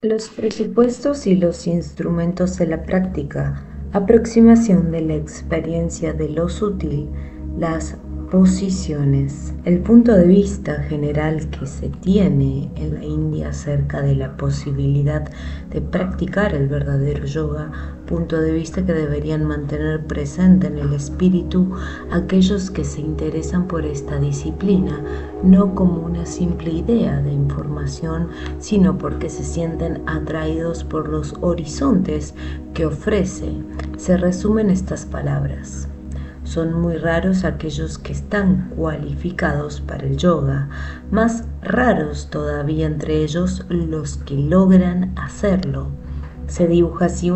Los presupuestos y los instrumentos de la práctica, aproximación de la experiencia de lo sutil, las posiciones. El punto de vista general que se tiene en la India acerca de la posibilidad de practicar el verdadero yoga, punto de vista que deberían mantener presente en el espíritu aquellos que se interesan por esta disciplina, no como una simple idea de información, sino porque se sienten atraídos por los horizontes que ofrece. Se resumen estas palabras: son muy raros aquellos que están cualificados para el yoga, más raros todavía entre ellos los que logran hacerlo. Se dibuja así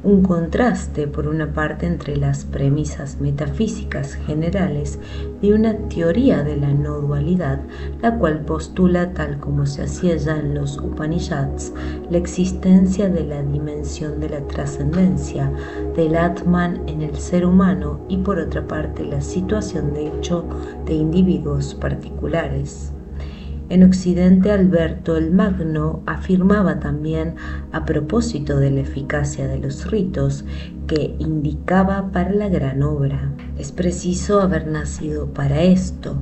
un contraste, por una parte, entre las premisas metafísicas generales de una teoría de la no dualidad, la cual postula, tal como se hacía ya en los Upanishads, la existencia de la dimensión de la trascendencia del Atman en el ser humano, y por otra parte la situación de hecho de individuos particulares. En Occidente, Alberto el Magno afirmaba también, a propósito de la eficacia de los ritos, que indicaba para la gran obra: es preciso haber nacido para esto.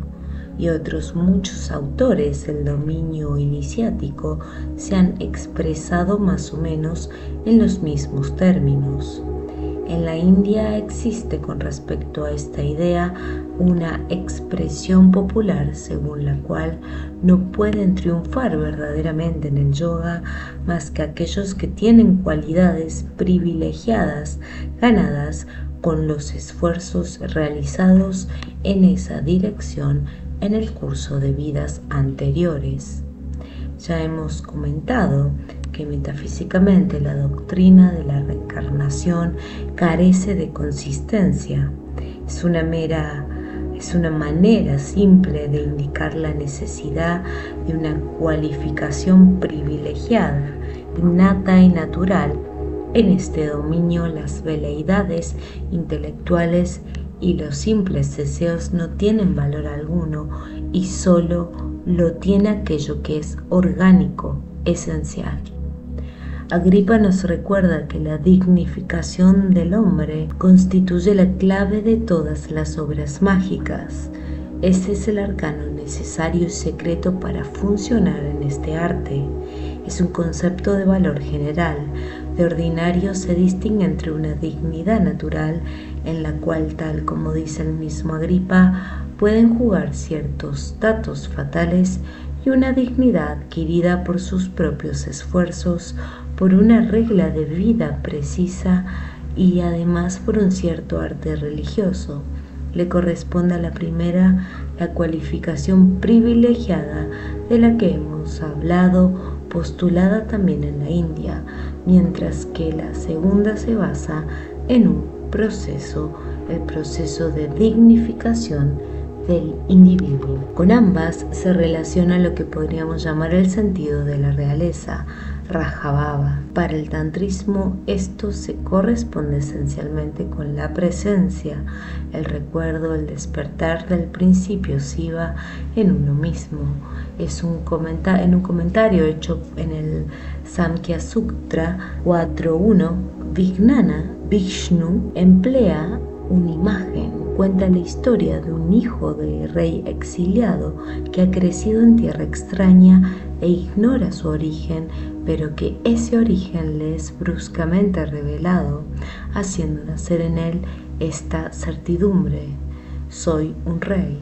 Y otros muchos autores del dominio iniciático se han expresado más o menos en los mismos términos. En la India existe con respecto a esta idea una expresión popular según la cual no pueden triunfar verdaderamente en el yoga más que aquellos que tienen cualidades privilegiadas ganadas con los esfuerzos realizados en esa dirección en el curso de vidas anteriores. Ya hemos comentado que metafísicamente la doctrina de la reencarnación carece de consistencia. Es una manera simple de indicar la necesidad de una cualificación privilegiada, innata y natural. En este dominio, las veleidades intelectuales y los simples deseos no tienen valor alguno, y solo lo tiene aquello que es orgánico, esencial. Agripa nos recuerda que la dignificación del hombre constituye la clave de todas las obras mágicas. Ese es el arcano necesario y secreto para funcionar en este arte. Es un concepto de valor general. De ordinario se distingue entre una dignidad natural, en la cual, tal como dice el mismo Agripa, pueden jugar ciertos datos fatales, y una dignidad adquirida por sus propios esfuerzos, por una regla de vida precisa y además por un cierto arte religioso. Le corresponde a la primera la cualificación privilegiada de la que hemos hablado, postulada también en la India, mientras que la segunda se basa en un proceso, el proceso de dignificación del individuo. Con ambas se relaciona lo que podríamos llamar el sentido de la realeza, Rajabhava. Para el tantrismo esto se corresponde esencialmente con la presencia, el recuerdo, el despertar del principio Siva en uno mismo. En un comentario hecho en el Samkhya Sutra 4.1, Vijnana Vishnu emplea una imagen. Cuenta la historia de un hijo de rey exiliado que ha crecido en tierra extraña e ignora su origen, pero que ese origen le es bruscamente revelado, haciendo nacer en él esta certidumbre: soy un rey.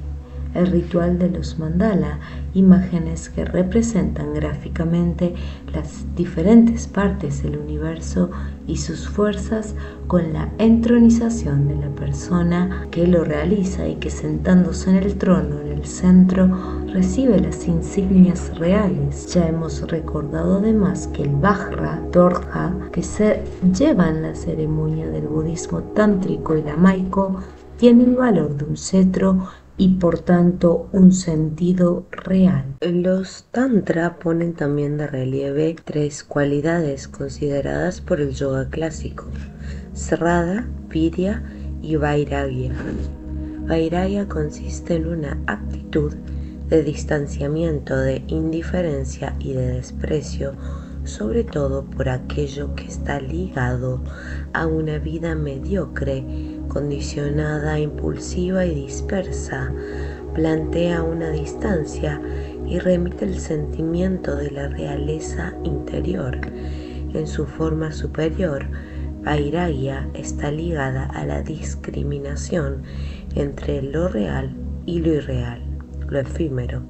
El ritual de los mandala, imágenes que representan gráficamente las diferentes partes del universo y sus fuerzas, con la entronización de la persona que lo realiza y que, sentándose en el trono en el centro, recibe las insignias reales. Ya hemos recordado además que el Vajra Dorja, que se lleva en la ceremonia del budismo tántrico y lamaico, tiene el valor de un cetro y por tanto un sentido real. Los tantra ponen también de relieve tres cualidades consideradas por el yoga clásico: Sraddha, Virya y Vairagya. Vairagya consiste en una actitud de distanciamiento, de indiferencia y de desprecio sobre todo por aquello que está ligado a una vida mediocre, condicionada, impulsiva y dispersa. Plantea una distancia y remite el sentimiento de la realeza interior. En su forma superior, Vairagya está ligada a la discriminación entre lo real y lo irreal, lo efímero,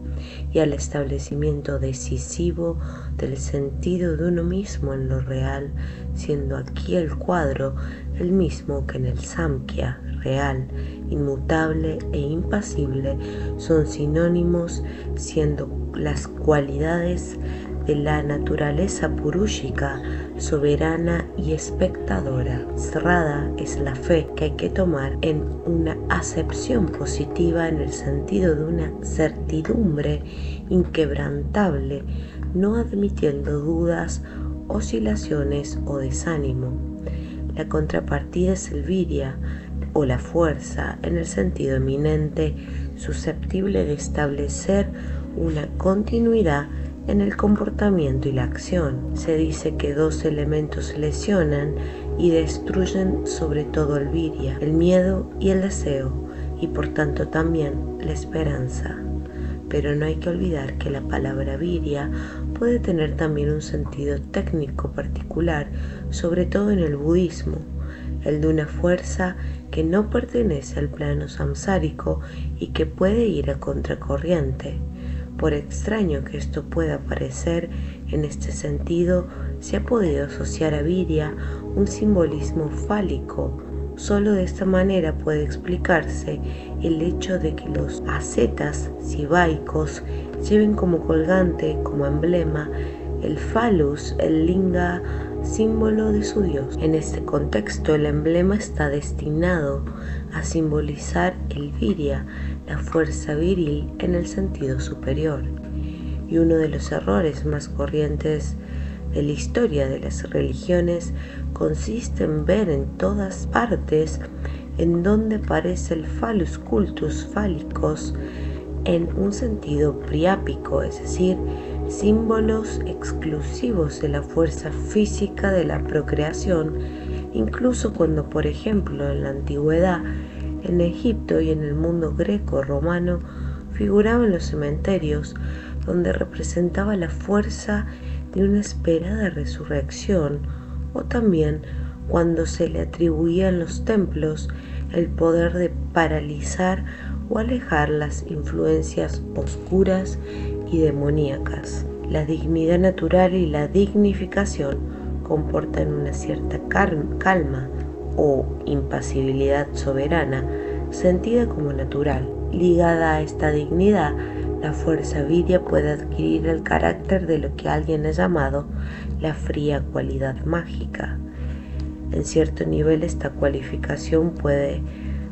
y al establecimiento decisivo del sentido de uno mismo en lo real, siendo aquí el cuadro el mismo que en el Samkhya. Real, inmutable e impasible son sinónimos, siendo las cualidades de la naturaleza purúshica, soberana y espectadora. Cerrada es la fe que hay que tomar en una acepción positiva en el sentido de una certidumbre inquebrantable, no admitiendo dudas, oscilaciones o desánimo. La contrapartida es el virya, o la fuerza, en el sentido eminente, susceptible de establecer una continuidad en el comportamiento y la acción. Se dice que dos elementos lesionan y destruyen sobre todo el virya, el miedo y el deseo, y por tanto también la esperanza. Pero no hay que olvidar que la palabra virya puede tener también un sentido técnico particular, sobre todo en el budismo, el de una fuerza que no pertenece al plano samsárico y que puede ir a contracorriente. Por extraño que esto pueda parecer, en este sentido se ha podido asociar a virya un simbolismo fálico. Solo de esta manera puede explicarse el hecho de que los ascetas sivaicos lleven como colgante, como emblema, el phallus, el linga, símbolo de su dios. En este contexto, el emblema está destinado a simbolizar el virya, la fuerza viril en el sentido superior. Y uno de los errores más corrientes de la historia de las religiones consiste en ver en todas partes en donde aparece el phallus cultus fálicos en un sentido priápico, es decir, símbolos exclusivos de la fuerza física de la procreación, incluso cuando, por ejemplo, en la antigüedad, en Egipto y en el mundo greco-romano, figuraban los cementerios, donde representaba la fuerza de una esperada resurrección, o también cuando se le atribuía en los templos el poder de paralizar o alejar las influencias oscuras y demoníacas. La dignidad natural y la dignificación comportan una cierta calma o impasibilidad soberana, sentida como natural. Ligada a esta dignidad, la fuerza virya puede adquirir el carácter de lo que alguien ha llamado la fría cualidad mágica. En cierto nivel, esta cualificación puede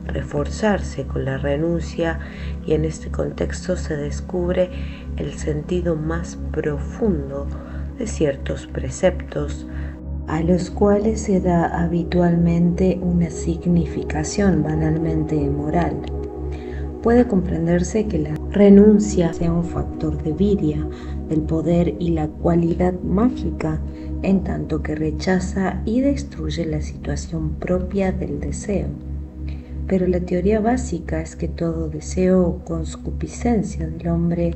reforzarse con la renuncia, y en este contexto se descubre el sentido más profundo de ciertos preceptos, a los cuales se da habitualmente una significación banalmente moral. Puede comprenderse que la renuncia sea un factor de virya, del poder y la cualidad mágica, en tanto que rechaza y destruye la situación propia del deseo. Pero la teoría básica es que todo deseo o concupiscencia del hombre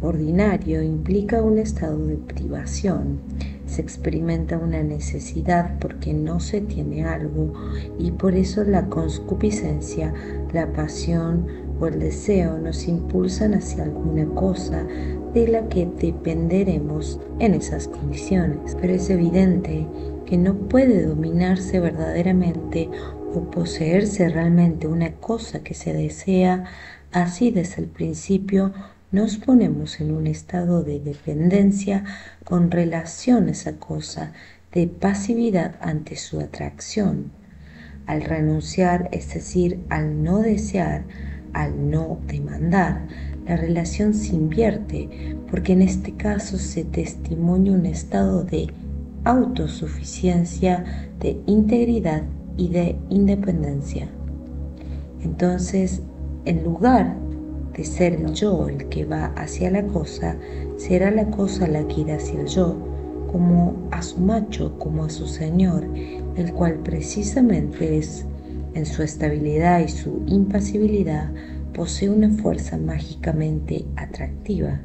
ordinario implica un estado de privación. Se experimenta una necesidad porque no se tiene algo, y por eso la concupiscencia, la pasión o el deseo nos impulsan hacia alguna cosa de la que dependeremos en esas condiciones. Pero es evidente que no puede dominarse verdaderamente o poseerse realmente una cosa que se desea. Así, desde el principio nos ponemos en un estado de dependencia con relación a esa cosa, de pasividad ante su atracción. Al renunciar, es decir, al no desear, al no demandar, la relación se invierte, porque en este caso se testimonia un estado de autosuficiencia, de integridad y de independencia. Entonces, en lugar de ser el yo el que va hacia la cosa, será la cosa la que irá hacia el yo, como a su macho, como a su señor, el cual precisamente es, en su estabilidad y su impasibilidad, posee una fuerza mágicamente atractiva.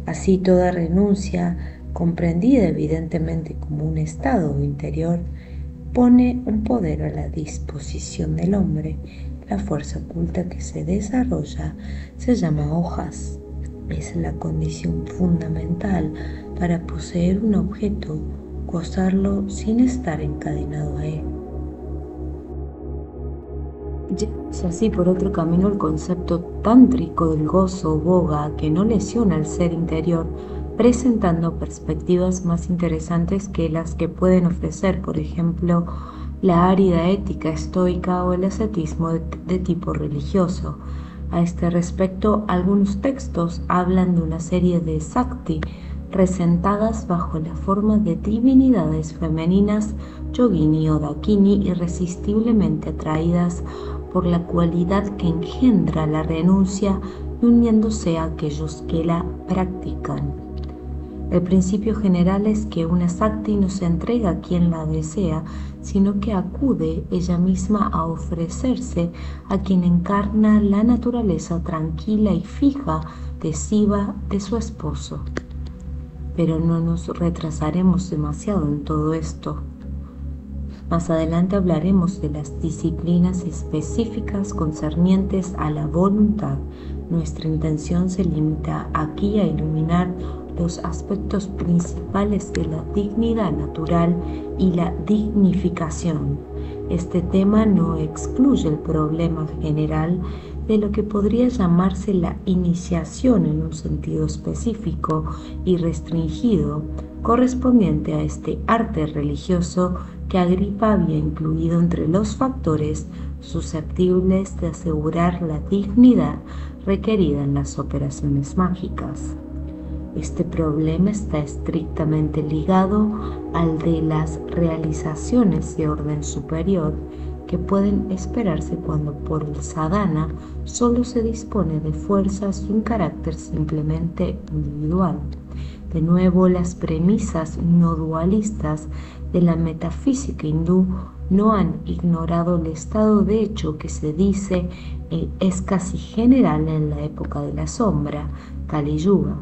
Así toda renuncia, comprendida evidentemente como un estado interior, pone un poder a la disposición del hombre. La fuerza oculta que se desarrolla se llama hojas. Es la condición fundamental para poseer un objeto, gozarlo sin estar encadenado a él. Llevamos así por otro camino el concepto tántrico del gozo o boga que no lesiona al ser interior, presentando perspectivas más interesantes que las que pueden ofrecer, por ejemplo, la árida ética estoica o el ascetismo de tipo religioso. A este respecto, algunos textos hablan de una serie de sakti presentadas bajo la forma de divinidades femeninas yogini o dakini, irresistiblemente atraídas por la cualidad que engendra la renuncia y uniéndose a aquellos que la practican. El principio general es que una sakti no se entrega a quien la desea, sino que acude ella misma a ofrecerse a quien encarna la naturaleza tranquila y fija de Siva de su esposo. Pero no nos retrasaremos demasiado en todo esto. Más adelante hablaremos de las disciplinas específicas concernientes a la voluntad. Nuestra intención se limita aquí a iluminar los aspectos principales de la dignidad natural y la dignificación. Este tema no excluye el problema general de lo que podría llamarse la iniciación en un sentido específico y restringido, correspondiente a este arte religioso que Agripa había incluido entre los factores susceptibles de asegurar la dignidad requerida en las operaciones mágicas. Este problema está estrictamente ligado al de las realizaciones de orden superior que pueden esperarse cuando por el sadhana solo se dispone de fuerzas y un carácter simplemente individual. De nuevo, las premisas no dualistas de la metafísica hindú no han ignorado el estado de hecho que se dice es casi general en la época de la sombra, Kali Yuga.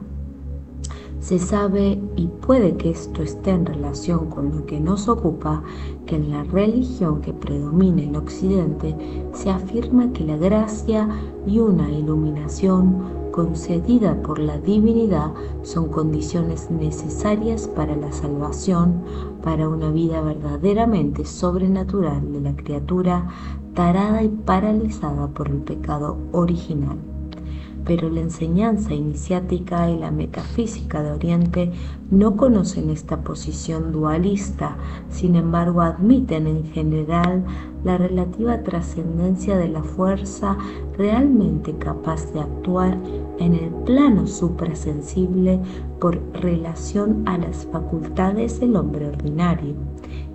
Se sabe, y puede que esto esté en relación con lo que nos ocupa, que en la religión que predomina en Occidente se afirma que la gracia y una iluminación concedida por la divinidad son condiciones necesarias para la salvación, para una vida verdaderamente sobrenatural de la criatura tarada y paralizada por el pecado original. Pero la enseñanza iniciática y la metafísica de Oriente no conocen esta posición dualista, sin embargo admiten en general la relativa trascendencia de la fuerza realmente capaz de actuar en el plano suprasensible por relación a las facultades del hombre ordinario.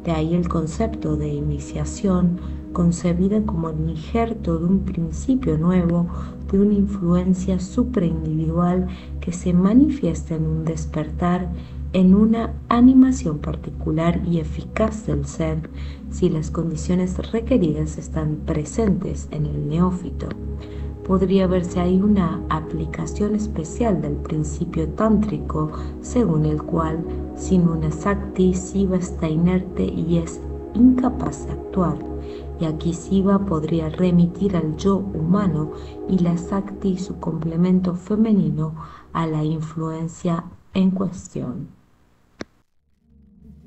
De ahí el concepto de iniciación, concebida como el injerto de un principio nuevo, de una influencia supraindividual que se manifiesta en un despertar, en una animación particular y eficaz del ser, si las condiciones requeridas están presentes en el neófito. Podría verse ahí una aplicación especial del principio tántrico, según el cual, sin una sakti, Siva está inerte y es incapaz de actuar. Y aquí Siva podría remitir al yo humano y la sakti, su complemento femenino, a la influencia en cuestión.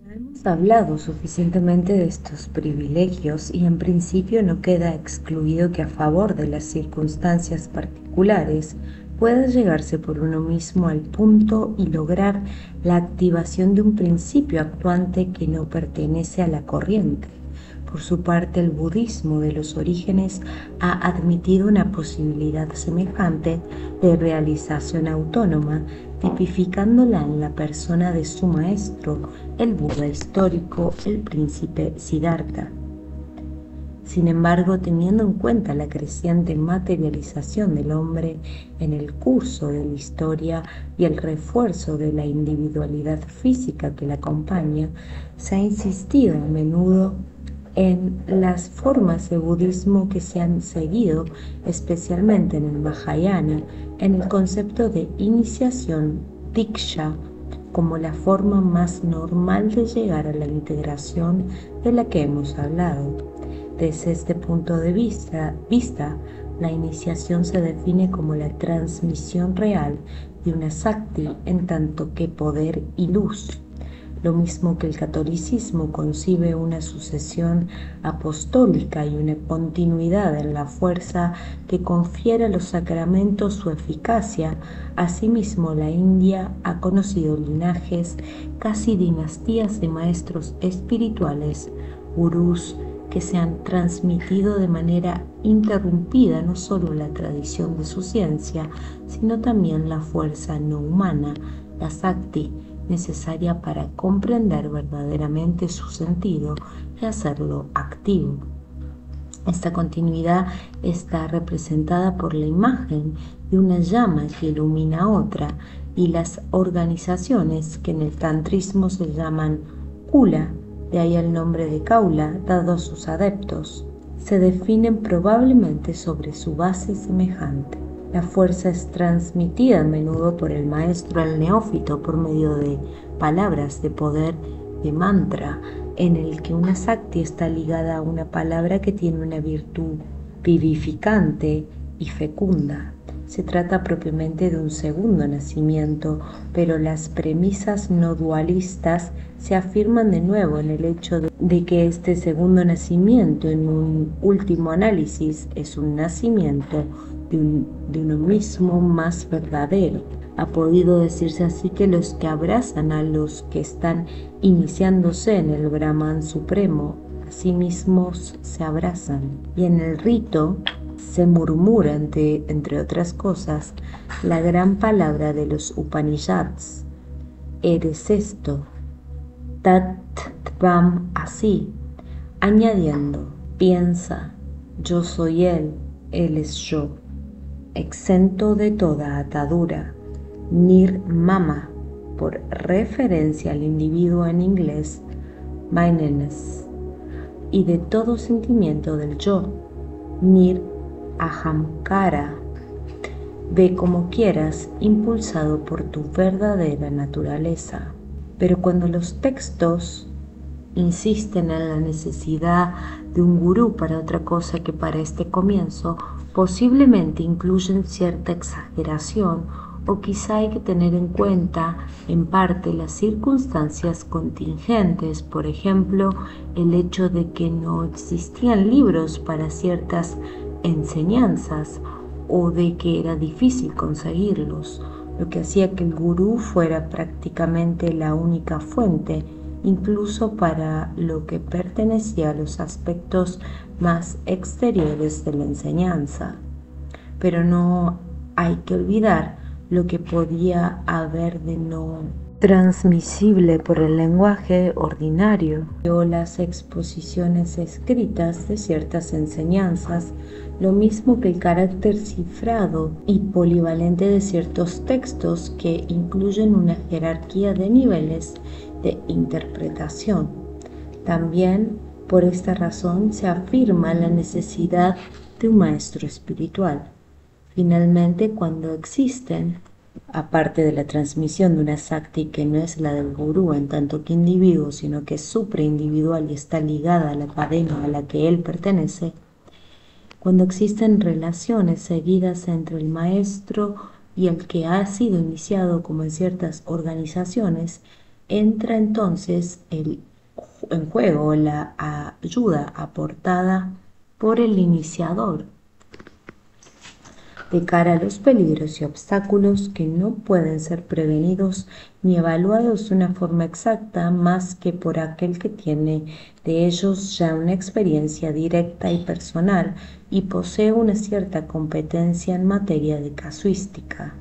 Ya hemos hablado suficientemente de estos privilegios y en principio no queda excluido que a favor de las circunstancias particulares pueda llegarse por uno mismo al punto y lograr la activación de un principio actuante que no pertenece a la corriente. Por su parte, el budismo de los orígenes ha admitido una posibilidad semejante de realización autónoma, tipificándola en la persona de su maestro, el Buda histórico, el príncipe Siddhartha. Sin embargo, teniendo en cuenta la creciente materialización del hombre en el curso de la historia y el refuerzo de la individualidad física que la acompaña, se ha insistido a menudo en las formas de budismo que se han seguido, especialmente en el Mahayana, en el concepto de iniciación Diksha como la forma más normal de llegar a la integración de la que hemos hablado. Desde este punto de vista, la iniciación se define como la transmisión real de una Sakti en tanto que poder y luz. Lo mismo que el catolicismo concibe una sucesión apostólica y una continuidad en la fuerza que confiere a los sacramentos su eficacia, asimismo la India ha conocido linajes, casi dinastías de maestros espirituales, gurús, que se han transmitido de manera interrumpida no solo la tradición de su ciencia, sino también la fuerza no humana, la Sakti, necesaria para comprender verdaderamente su sentido y hacerlo activo. Esta continuidad está representada por la imagen de una llama que ilumina a otra y las organizaciones que en el tantrismo se llaman Kula, de ahí el nombre de Kaula dado a sus adeptos, se definen probablemente sobre su base semejante. La fuerza es transmitida a menudo por el maestro al neófito por medio de palabras de poder de mantra, en el que una Sakti está ligada a una palabra que tiene una virtud vivificante y fecunda. Se trata propiamente de un segundo nacimiento, pero las premisas no dualistas se afirman de nuevo en el hecho de que este segundo nacimiento, en un último análisis, es un nacimiento de uno mismo más verdadero. Ha podido decirse así que los que abrazan a los que están iniciándose en el Brahman supremo, a sí mismos se abrazan. Y en el rito se murmura, entre otras cosas, la gran palabra de los Upanishads: eres esto, Tat Tvam así, añadiendo: piensa, yo soy él es yo, exento de toda atadura, Nirmama, por referencia al individuo en inglés, mindedness, y de todo sentimiento del yo, Nir Ahamkara, ve como quieras, impulsado por tu verdadera naturaleza. Pero cuando los textos insisten en la necesidad de un gurú para otra cosa que para este comienzo, posiblemente incluyen cierta exageración, o quizá hay que tener en cuenta en parte las circunstancias contingentes, por ejemplo, el hecho de que no existían libros para ciertas enseñanzas o de que era difícil conseguirlos, lo que hacía que el gurú fuera prácticamente la única fuente, incluso para lo que pertenecía a los aspectos más exteriores de la enseñanza. Pero no hay que olvidar lo que podía haber de no transmisible por el lenguaje ordinario o las exposiciones escritas de ciertas enseñanzas, lo mismo que el carácter cifrado y polivalente de ciertos textos que incluyen una jerarquía de niveles de interpretación. También por esta razón se afirma la necesidad de un maestro espiritual. Finalmente, cuando existen, aparte de la transmisión de una Sakti que no es la del gurú en tanto que individuo, sino que es supraindividual y está ligada a la cadena a la que él pertenece, cuando existen relaciones seguidas entre el maestro y el que ha sido iniciado, como en ciertas organizaciones, entra entonces en juego la ayuda aportada por el iniciador de cara a los peligros y obstáculos que no pueden ser prevenidos ni evaluados de una forma exacta más que por aquel que tiene de ellos ya una experiencia directa y personal y posee una cierta competencia en materia de casuística.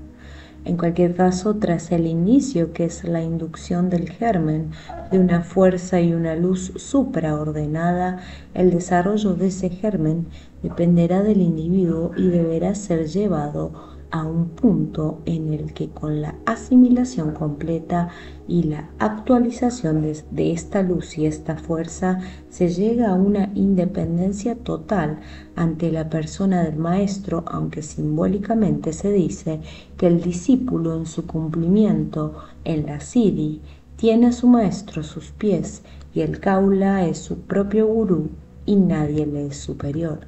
En cualquier caso, tras el inicio, que es la inducción del germen de una fuerza y una luz supraordenada, el desarrollo de ese germen dependerá del individuo y deberá ser llevado a un punto en el que con la asimilación completa y la actualización de esta luz y esta fuerza se llega a una independencia total ante la persona del maestro, aunque simbólicamente se dice que el discípulo en su cumplimiento en la siddhi tiene a su maestro a sus pies y el kaula es su propio gurú y nadie le es superior.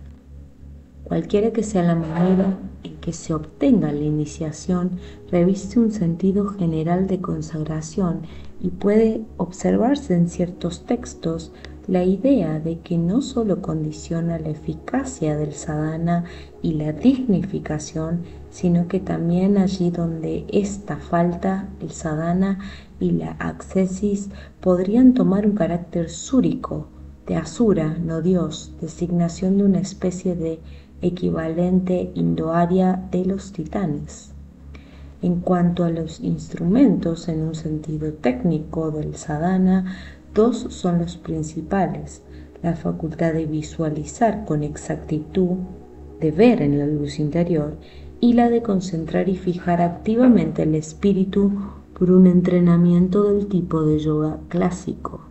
Cualquiera que sea la manera en que se obtenga la iniciación, reviste un sentido general de consagración y puede observarse en ciertos textos la idea de que no solo condiciona la eficacia del sadhana y la dignificación, sino que también allí donde esta falta, el sadhana y la ascesis podrían tomar un carácter súrico, de asura, no Dios, designación de una especie de equivalente indo-aria de los titanes. En cuanto a los instrumentos en un sentido técnico del sadhana, dos son los principales: la facultad de visualizar con exactitud, de ver en la luz interior, y la de concentrar y fijar activamente el espíritu por un entrenamiento del tipo de yoga clásico.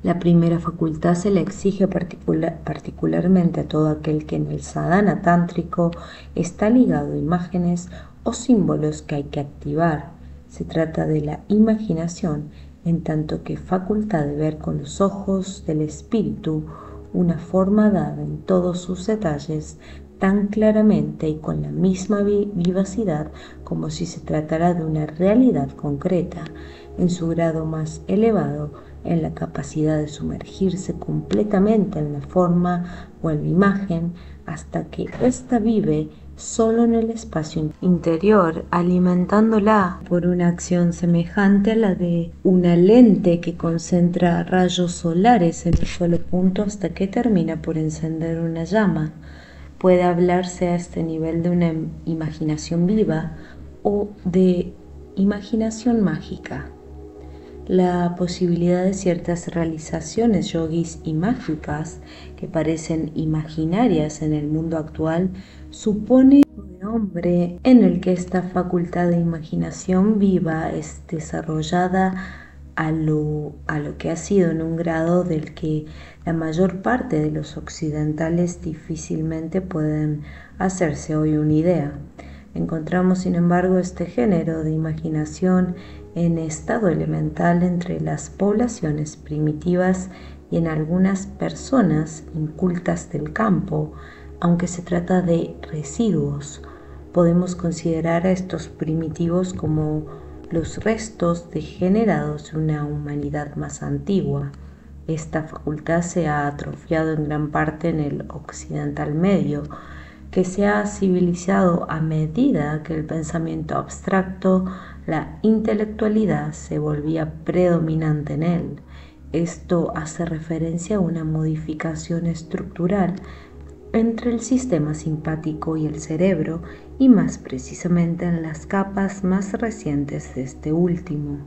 La primera facultad se le exige particularmente a todo aquel que en el sadhana tántrico está ligado a imágenes o símbolos que hay que activar. Se trata de la imaginación, en tanto que facultad de ver con los ojos del espíritu una forma dada en todos sus detalles tan claramente y con la misma vivacidad como si se tratara de una realidad concreta, en su grado más elevado, en la capacidad de sumergirse completamente en la forma o en la imagen hasta que ésta vive solo en el espacio interior, alimentándola por una acción semejante a la de una lente que concentra rayos solares en un solo punto hasta que termina por encender una llama. Puede hablarse a este nivel de una imaginación viva o de imaginación mágica. La posibilidad de ciertas realizaciones yogis y mágicas que parecen imaginarias en el mundo actual supone un hombre en el que esta facultad de imaginación viva es desarrollada a lo que ha sido en un grado del que la mayor parte de los occidentales difícilmente pueden hacerse hoy una idea. Encontramos, sin embargo, este género de imaginación en estado elemental entre las poblaciones primitivas y en algunas personas incultas del campo, aunque se trata de residuos. Podemos considerar a estos primitivos como los restos degenerados de una humanidad más antigua. Esta facultad se ha atrofiado en gran parte en el occidental medio, que se ha civilizado a medida que el pensamiento abstracto, la intelectualidad, se volvía predominante en él. Esto hace referencia a una modificación estructural entre el sistema simpático y el cerebro, y más precisamente en las capas más recientes de este último.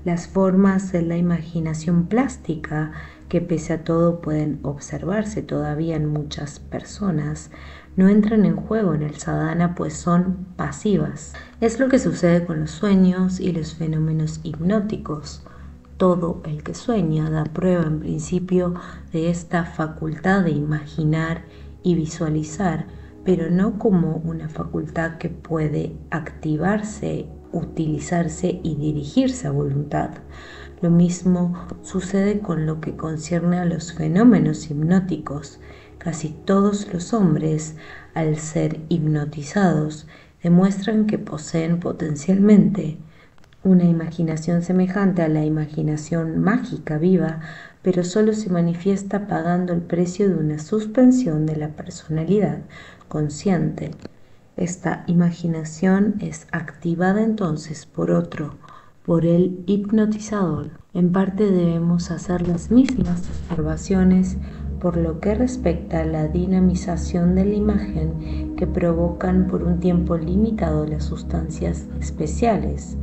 Las formas de la imaginación plástica, que pese a todo pueden observarse todavía en muchas personas, no entran en juego en el sadhana, pues son pasivas. Es lo que sucede con los sueños y los fenómenos hipnóticos. Todo el que sueña da prueba en principio de esta facultad de imaginar y visualizar, pero no como una facultad que puede activarse, utilizarse y dirigirse a voluntad. Lo mismo sucede con lo que concierne a los fenómenos hipnóticos. Casi todos los hombres, al ser hipnotizados, demuestran que poseen potencialmente una imaginación semejante a la imaginación mágica viva, pero solo se manifiesta pagando el precio de una suspensión de la personalidad consciente. Esta imaginación es activada entonces por otro, por el hipnotizador. En parte debemos hacer las mismas observaciones por lo que respecta a la dinamización de la imagen que provocan por un tiempo limitado las sustancias especiales,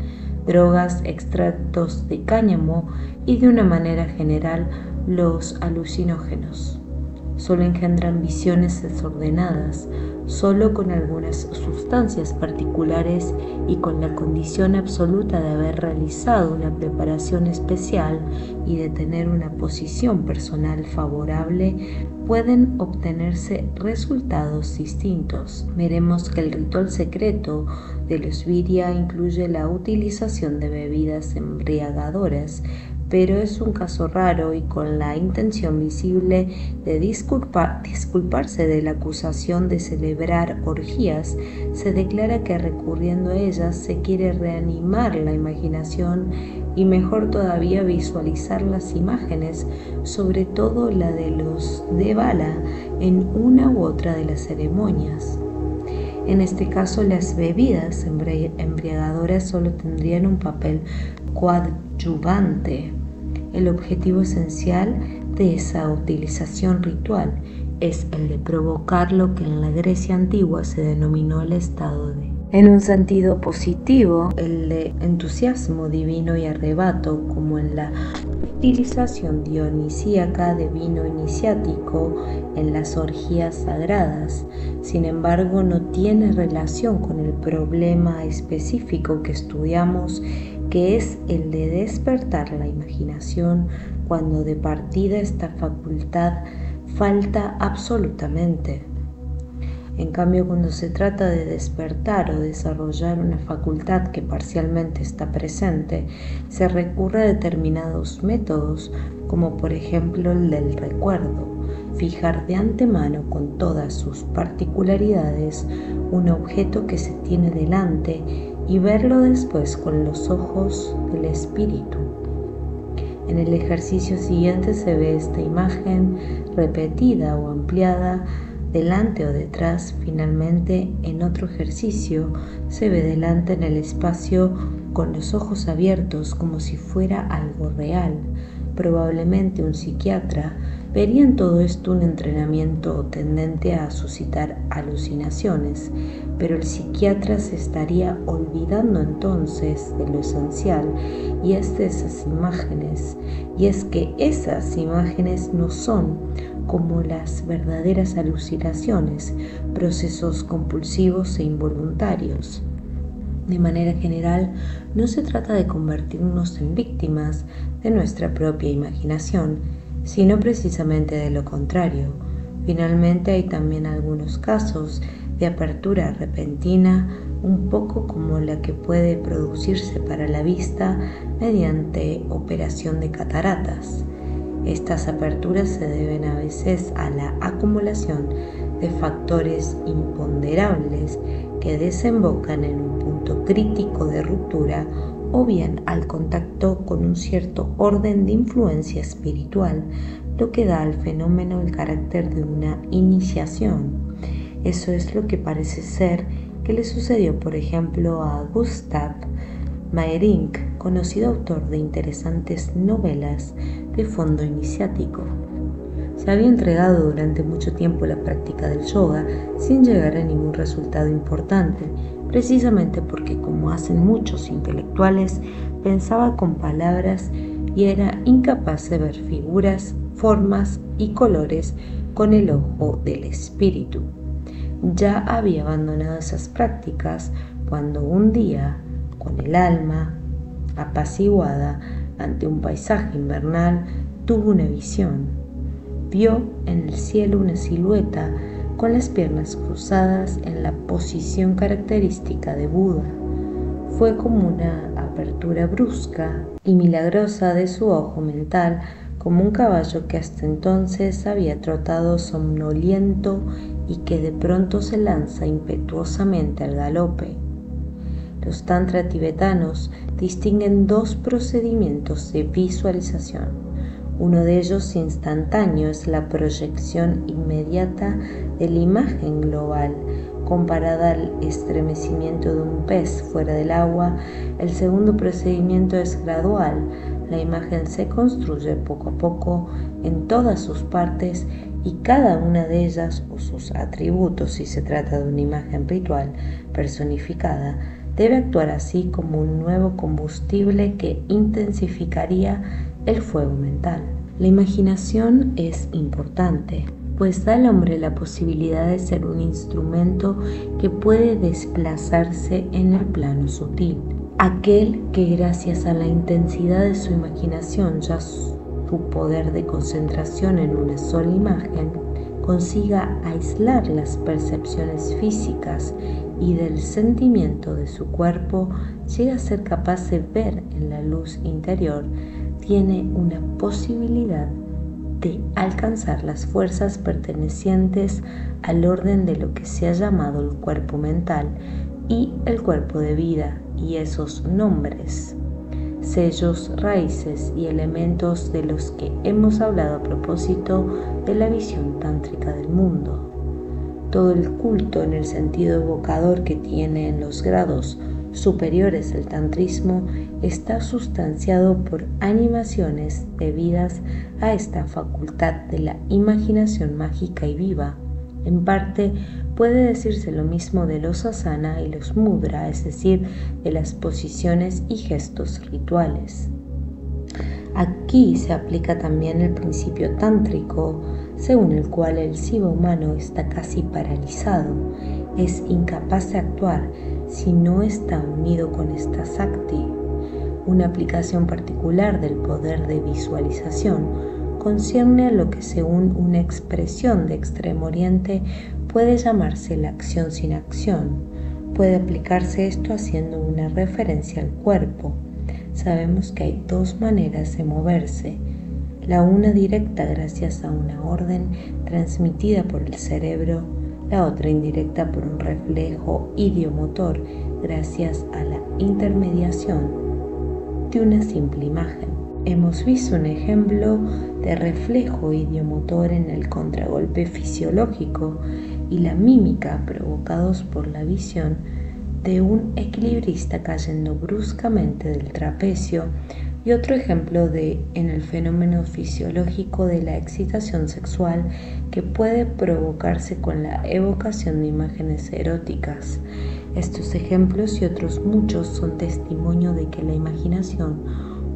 drogas, extractos de cáñamo y de una manera general los alucinógenos. Solo engendran visiones desordenadas, solo con algunas sustancias particulares y con la condición absoluta de haber realizado una preparación especial y de tener una posición personal favorable, pueden obtenerse resultados distintos. Veremos que el ritual secreto de los Virya incluye la utilización de bebidas embriagadoras, pero es un caso raro y con la intención visible de disculparse de la acusación de celebrar orgías, se declara que recurriendo a ellas se quiere reanimar la imaginación y mejor todavía visualizar las imágenes, sobre todo la de los Devala, en una u otra de las ceremonias. En este caso, las bebidas embriagadoras solo tendrían un papel coadyuvante. El objetivo esencial de esa utilización ritual es el de provocar lo que en la Grecia antigua se denominó el estado de, en un sentido positivo, el de entusiasmo divino y arrebato, como en la utilización dionisíaca de vino iniciático en las orgías sagradas. Sin embargo, no tiene relación con el problema específico que estudiamos, que es el de despertar la imaginación cuando de partida esta facultad falta absolutamente. En cambio, cuando se trata de despertar o desarrollar una facultad que parcialmente está presente, se recurre a determinados métodos, como por ejemplo el del recuerdo, fijar de antemano con todas sus particularidades un objeto que se tiene delante y verlo después con los ojos del espíritu. En el ejercicio siguiente se ve esta imagen repetida o ampliada delante o detrás. Finalmente, en otro ejercicio se ve delante en el espacio con los ojos abiertos como si fuera algo real. Probablemente un psiquiatra vería en todo esto un entrenamiento tendente a suscitar alucinaciones, pero el psiquiatra se estaría olvidando entonces de lo esencial, y es de esas imágenes, y es que esas imágenes no son, como las verdaderas alucinaciones, procesos compulsivos e involuntarios. De manera general, no se trata de convertirnos en víctimas de nuestra propia imaginación, sino precisamente de lo contrario. Finalmente, hay también algunos casos de apertura repentina, un poco como la que puede producirse para la vista mediante operación de cataratas. Estas aperturas se deben a veces a la acumulación de factores imponderables que desembocan en un punto crítico de ruptura, o bien al contacto con un cierto orden de influencia espiritual, lo que da al fenómeno el carácter de una iniciación. Eso es lo que parece ser que le sucedió, por ejemplo, a Gustav Meyrink, conocido autor de interesantes novelas de fondo iniciático. Se había entregado durante mucho tiempo a la práctica del yoga sin llegar a ningún resultado importante, precisamente porque, como hacen muchos intelectuales, pensaba con palabras y era incapaz de ver figuras, formas y colores con el ojo del espíritu. Ya había abandonado esas prácticas cuando un día, con el alma apaciguada ante un paisaje invernal, tuvo una visión. Vio en el cielo una silueta con las piernas cruzadas en la posición característica de Buda. Fue como una apertura brusca y milagrosa de su ojo mental, como un caballo que hasta entonces había trotado somnoliento y que de pronto se lanza impetuosamente al galope. Los tantra tibetanos distinguen dos procedimientos de visualización. Uno de ellos instantáneo es la proyección inmediata de la imagen global, comparada al estremecimiento de un pez fuera del agua. El segundo procedimiento es gradual. La imagen se construye poco a poco en todas sus partes y cada una de ellas o sus atributos, si se trata de una imagen ritual personificada, debe actuar así como un nuevo combustible que intensificaría el fuego mental. La imaginación es importante, pues da al hombre la posibilidad de ser un instrumento que puede desplazarse en el plano sutil. Aquel que gracias a la intensidad de su imaginación, ya su poder de concentración en una sola imagen, consiga aislar las percepciones físicas y del sentimiento de su cuerpo, llega a ser capaz de ver en la luz interior, tiene una posibilidad de alcanzar las fuerzas pertenecientes al orden de lo que se ha llamado el cuerpo mental y el cuerpo de vida, y esos nombres, sellos, raíces y elementos de los que hemos hablado a propósito de la visión tántrica del mundo. Todo el culto en el sentido evocador que tiene en los grados superiores del tantrismo está sustanciado por animaciones debidas a esta facultad de la imaginación mágica y viva. En parte puede decirse lo mismo de los asana y los mudra, es decir, de las posiciones y gestos rituales. Aquí se aplica también el principio tántrico, según el cual el Siva humano está casi paralizado, es incapaz de actuar si no está unido con esta Sakti. Una aplicación particular del poder de visualización concierne a lo que según una expresión de Extremo Oriente puede llamarse la acción sin acción. Puede aplicarse esto haciendo una referencia al cuerpo. Sabemos que hay dos maneras de moverse, la una directa gracias a una orden transmitida por el cerebro, la otra indirecta por un reflejo idiomotor gracias a la intermediación de una simple imagen. Hemos visto un ejemplo de reflejo idiomotor en el contragolpe fisiológico y la mímica provocados por la visión de un equilibrista cayendo bruscamente del trapecio, y otro ejemplo en el fenómeno fisiológico de la excitación sexual que puede provocarse con la evocación de imágenes eróticas. Estos ejemplos y otros muchos son testimonio de que la imaginación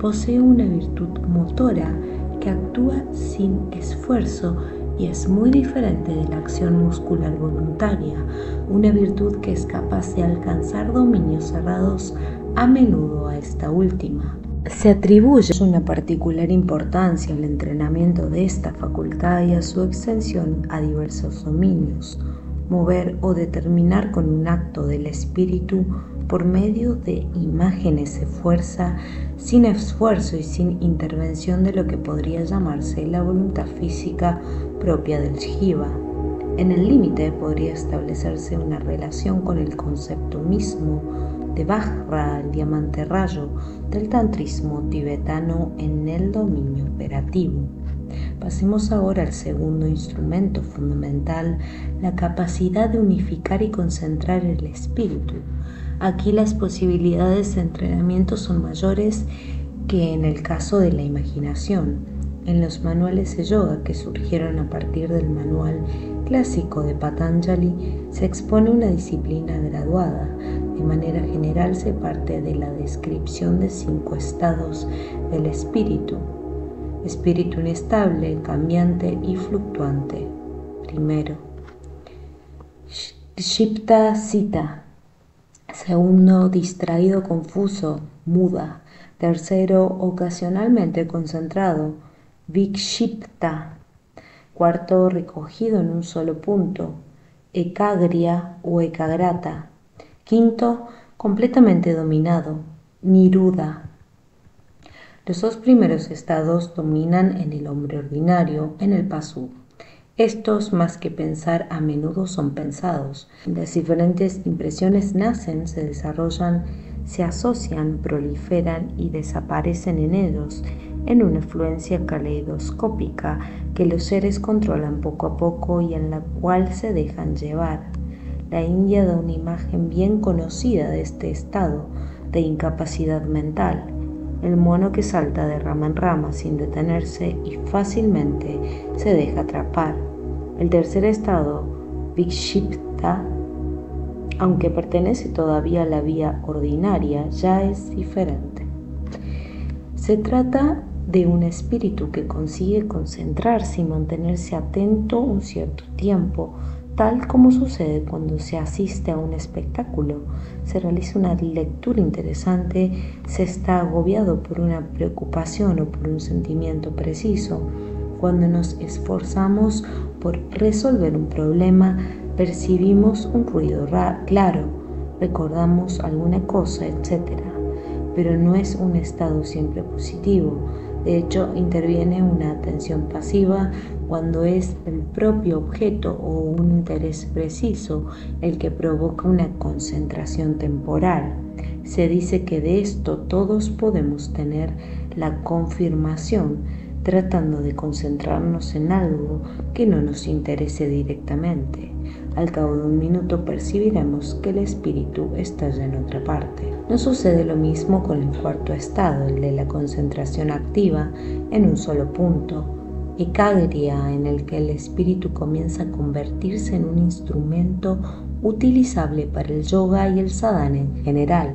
posee una virtud motora que actúa sin esfuerzo y es muy diferente de la acción muscular voluntaria, una virtud que es capaz de alcanzar dominios cerrados a menudo a esta última. Se atribuye una particular importancia al entrenamiento de esta facultad y a su extensión a diversos dominios. Mover o determinar con un acto del espíritu por medio de imágenes de fuerza, sin esfuerzo y sin intervención de lo que podría llamarse la voluntad física propia del Jiva. En el límite podría establecerse una relación con el concepto mismo de Vajra, el diamante rayo, del tantrismo tibetano en el dominio operativo. Pasemos ahora al segundo instrumento fundamental, la capacidad de unificar y concentrar el espíritu. Aquí las posibilidades de entrenamiento son mayores que en el caso de la imaginación. En los manuales de yoga que surgieron a partir del manual clásico de Patanjali se expone una disciplina graduada. De manera general se parte de la descripción de 5 estados del espíritu. Espíritu inestable, cambiante y fluctuante. Primero, Kshipta Sita. Segundo, distraído, confuso, muda. Tercero, ocasionalmente concentrado, Vikshipta. Cuarto, recogido en un solo punto, Ekagriya o Ekagrata. Quinto, completamente dominado, Niruddha. Los 2 primeros estados dominan en el hombre ordinario, en el Pasu. Estos, más que pensar, a menudo son pensados. Las diferentes impresiones nacen, se desarrollan, se asocian, proliferan y desaparecen en ellos, en una fluencia caleidoscópica que los seres controlan poco a poco y en la cual se dejan llevar. La India da una imagen bien conocida de este estado de incapacidad mental. El mono que salta de rama en rama sin detenerse y fácilmente se deja atrapar. El tercer estado, Vikshipta, aunque pertenece todavía a la vía ordinaria, ya es diferente. Se trata de un espíritu que consigue concentrarse y mantenerse atento un cierto tiempo, tal como sucede cuando se asiste a un espectáculo, se realiza una lectura interesante, se está agobiado por una preocupación o por un sentimiento preciso. Cuando nos esforzamos por resolver un problema, percibimos un ruido claro, recordamos alguna cosa, etc. Pero no es un estado siempre positivo. De hecho, interviene una atención pasiva cuando es el propio objeto o un interés preciso el que provoca una concentración temporal. Se dice que de esto todos podemos tener la confirmación tratando de concentrarnos en algo que no nos interese directamente. Al cabo de un minuto percibiremos que el espíritu está ya en otra parte. No sucede lo mismo con el cuarto estado, el de la concentración activa en un solo punto, ekagriya, en el que el espíritu comienza a convertirse en un instrumento utilizable para el yoga y el sadhana en general,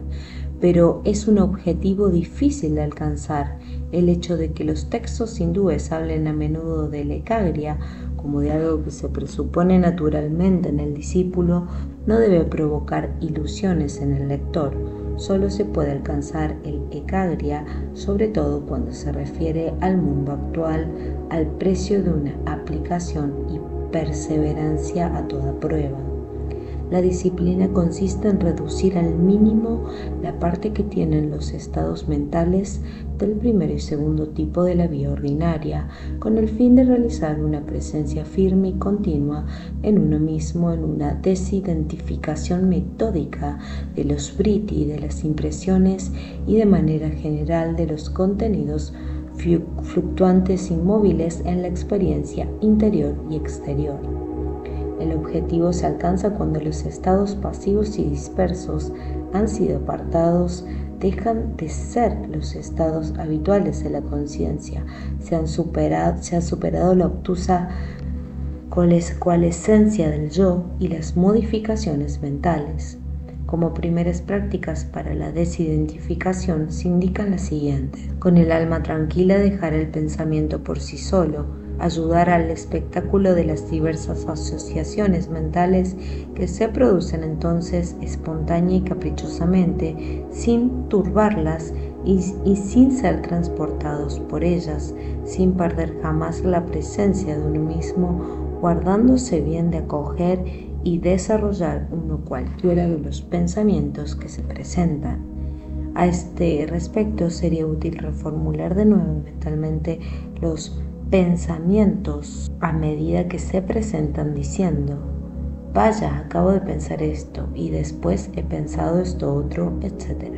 pero es un objetivo difícil de alcanzar. El hecho de que los textos hindúes hablen a menudo del ekagriya como de algo que se presupone naturalmente en el discípulo no debe provocar ilusiones en el lector. Solo se puede alcanzar el ekagriya, sobre todo cuando se refiere al mundo actual, al precio de una aplicación y perseverancia a toda prueba. La disciplina consiste en reducir al mínimo la parte que tienen los estados mentales del primero y segundo tipo de la vía ordinaria, con el fin de realizar una presencia firme y continua en uno mismo, en una desidentificación metódica de los vritti, de las impresiones y de manera general de los contenidos fluctuantes inmóviles en la experiencia interior y exterior. El objetivo se alcanza cuando los estados pasivos y dispersos han sido apartados, dejan de ser los estados habituales de la conciencia, se ha superado la obtusa coalescencia del yo y las modificaciones mentales. Como primeras prácticas para la desidentificación se indican las siguientes: con el alma tranquila dejar el pensamiento por sí solo, ayudar al espectáculo de las diversas asociaciones mentales que se producen entonces espontánea y caprichosamente, sin turbarlas y sin ser transportados por ellas, sin perder jamás la presencia de uno mismo, guardándose bien de acoger y desarrollar uno cualquiera de los pensamientos que se presentan. A este respecto sería útil reformular de nuevo mentalmente los pensamientos a medida que se presentan diciendo: vaya, acabo de pensar esto y después he pensado esto otro, etc.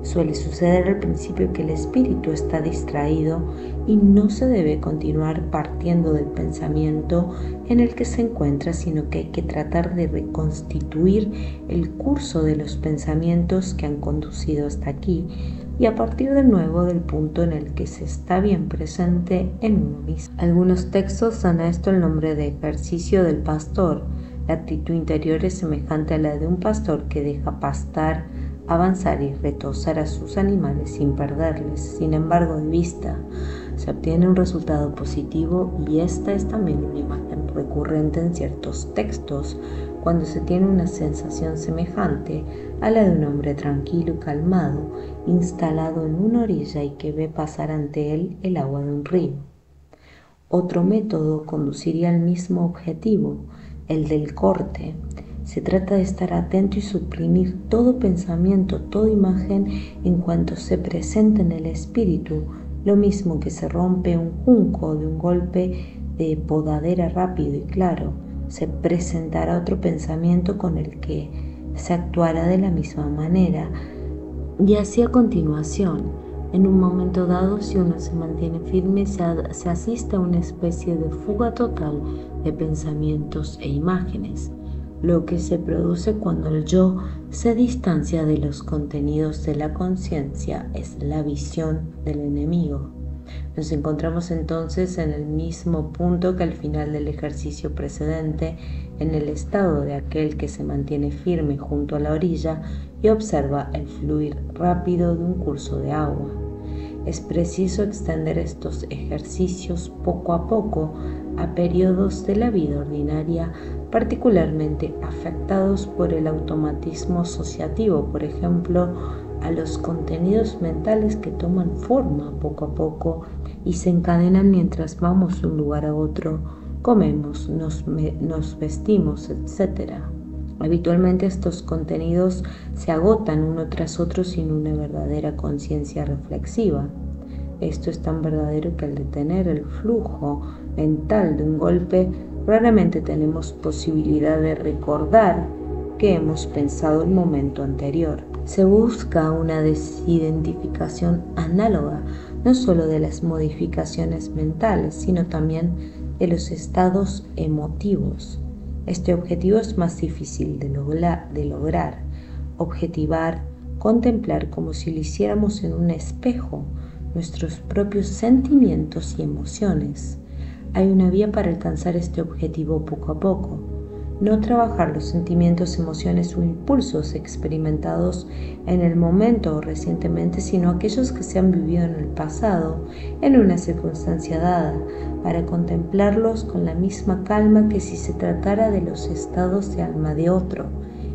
Suele suceder al principio que el espíritu está distraído y no se debe continuar partiendo del pensamiento en el que se encuentra, sino que hay que tratar de reconstituir el curso de los pensamientos que han conducido hasta aquí y a partir de nuevo del punto en el que se está bien presente en uno mismo. Algunos textos dan a esto el nombre de ejercicio del pastor. La actitud interior es semejante a la de un pastor que deja pastar, avanzar y retosar a sus animales sin perderles, sin embargo, de vista. Se obtiene un resultado positivo y esta es también una imagen recurrente en ciertos textos cuando se tiene una sensación semejante a la de un hombre tranquilo y calmado, instalado en una orilla y que ve pasar ante él el agua de un río. Otro método conduciría al mismo objetivo, el del corte. Se trata de estar atento y suprimir todo pensamiento, toda imagen en cuanto se presenta en el espíritu, lo mismo que se rompe un junco de un golpe de podadera rápido y claro. Se presentará otro pensamiento con el que se actuará de la misma manera y así a continuación. En un momento dado, si uno se mantiene firme, se asiste a una especie de fuga total de pensamientos e imágenes, lo que se produce cuando el yo se distancia de los contenidos de la conciencia es la visión del enemigo. Nos encontramos entonces en el mismo punto que al final del ejercicio precedente, en el estado de aquel que se mantiene firme junto a la orilla y observa el fluir rápido de un curso de agua. Es preciso extender estos ejercicios poco a poco a periodos de la vida ordinaria particularmente afectados por el automatismo asociativo, por ejemplo, a los contenidos mentales que toman forma poco a poco y se encadenan mientras vamos de un lugar a otro, comemos, nos vestimos, etc. Habitualmente estos contenidos se agotan uno tras otro sin una verdadera conciencia reflexiva. Esto es tan verdadero que al detener el flujo mental de un golpe, raramente tenemos posibilidad de recordar que hemos pensado el momento anterior. Se busca una desidentificación análoga, no solo de las modificaciones mentales, sino también de los estados emotivos. Este objetivo es más difícil de lograr. Objetivar, contemplar como si lo hiciéramos en un espejo, nuestros propios sentimientos y emociones. Hay una vía para alcanzar este objetivo poco a poco. No trabajar los sentimientos, emociones o impulsos experimentados en el momento o recientemente, sino aquellos que se han vivido en el pasado, en una circunstancia dada, para contemplarlos con la misma calma que si se tratara de los estados de alma de otro,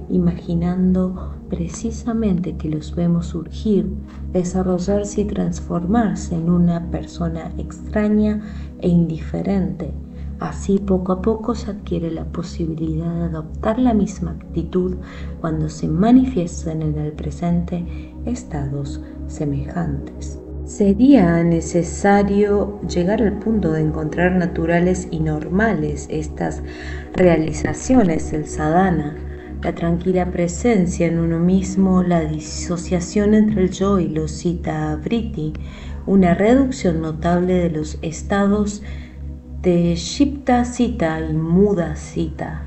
imaginando precisamente que los vemos surgir, desarrollarse y transformarse en una persona extraña e indiferente. Así, poco a poco se adquiere la posibilidad de adoptar la misma actitud cuando se manifiestan en el presente estados semejantes. Sería necesario llegar al punto de encontrar naturales y normales estas realizaciones del sadhana, la tranquila presencia en uno mismo, la disociación entre el yo y los citta vritti, una reducción notable de los estados de Shibta Citta y Muda Citta.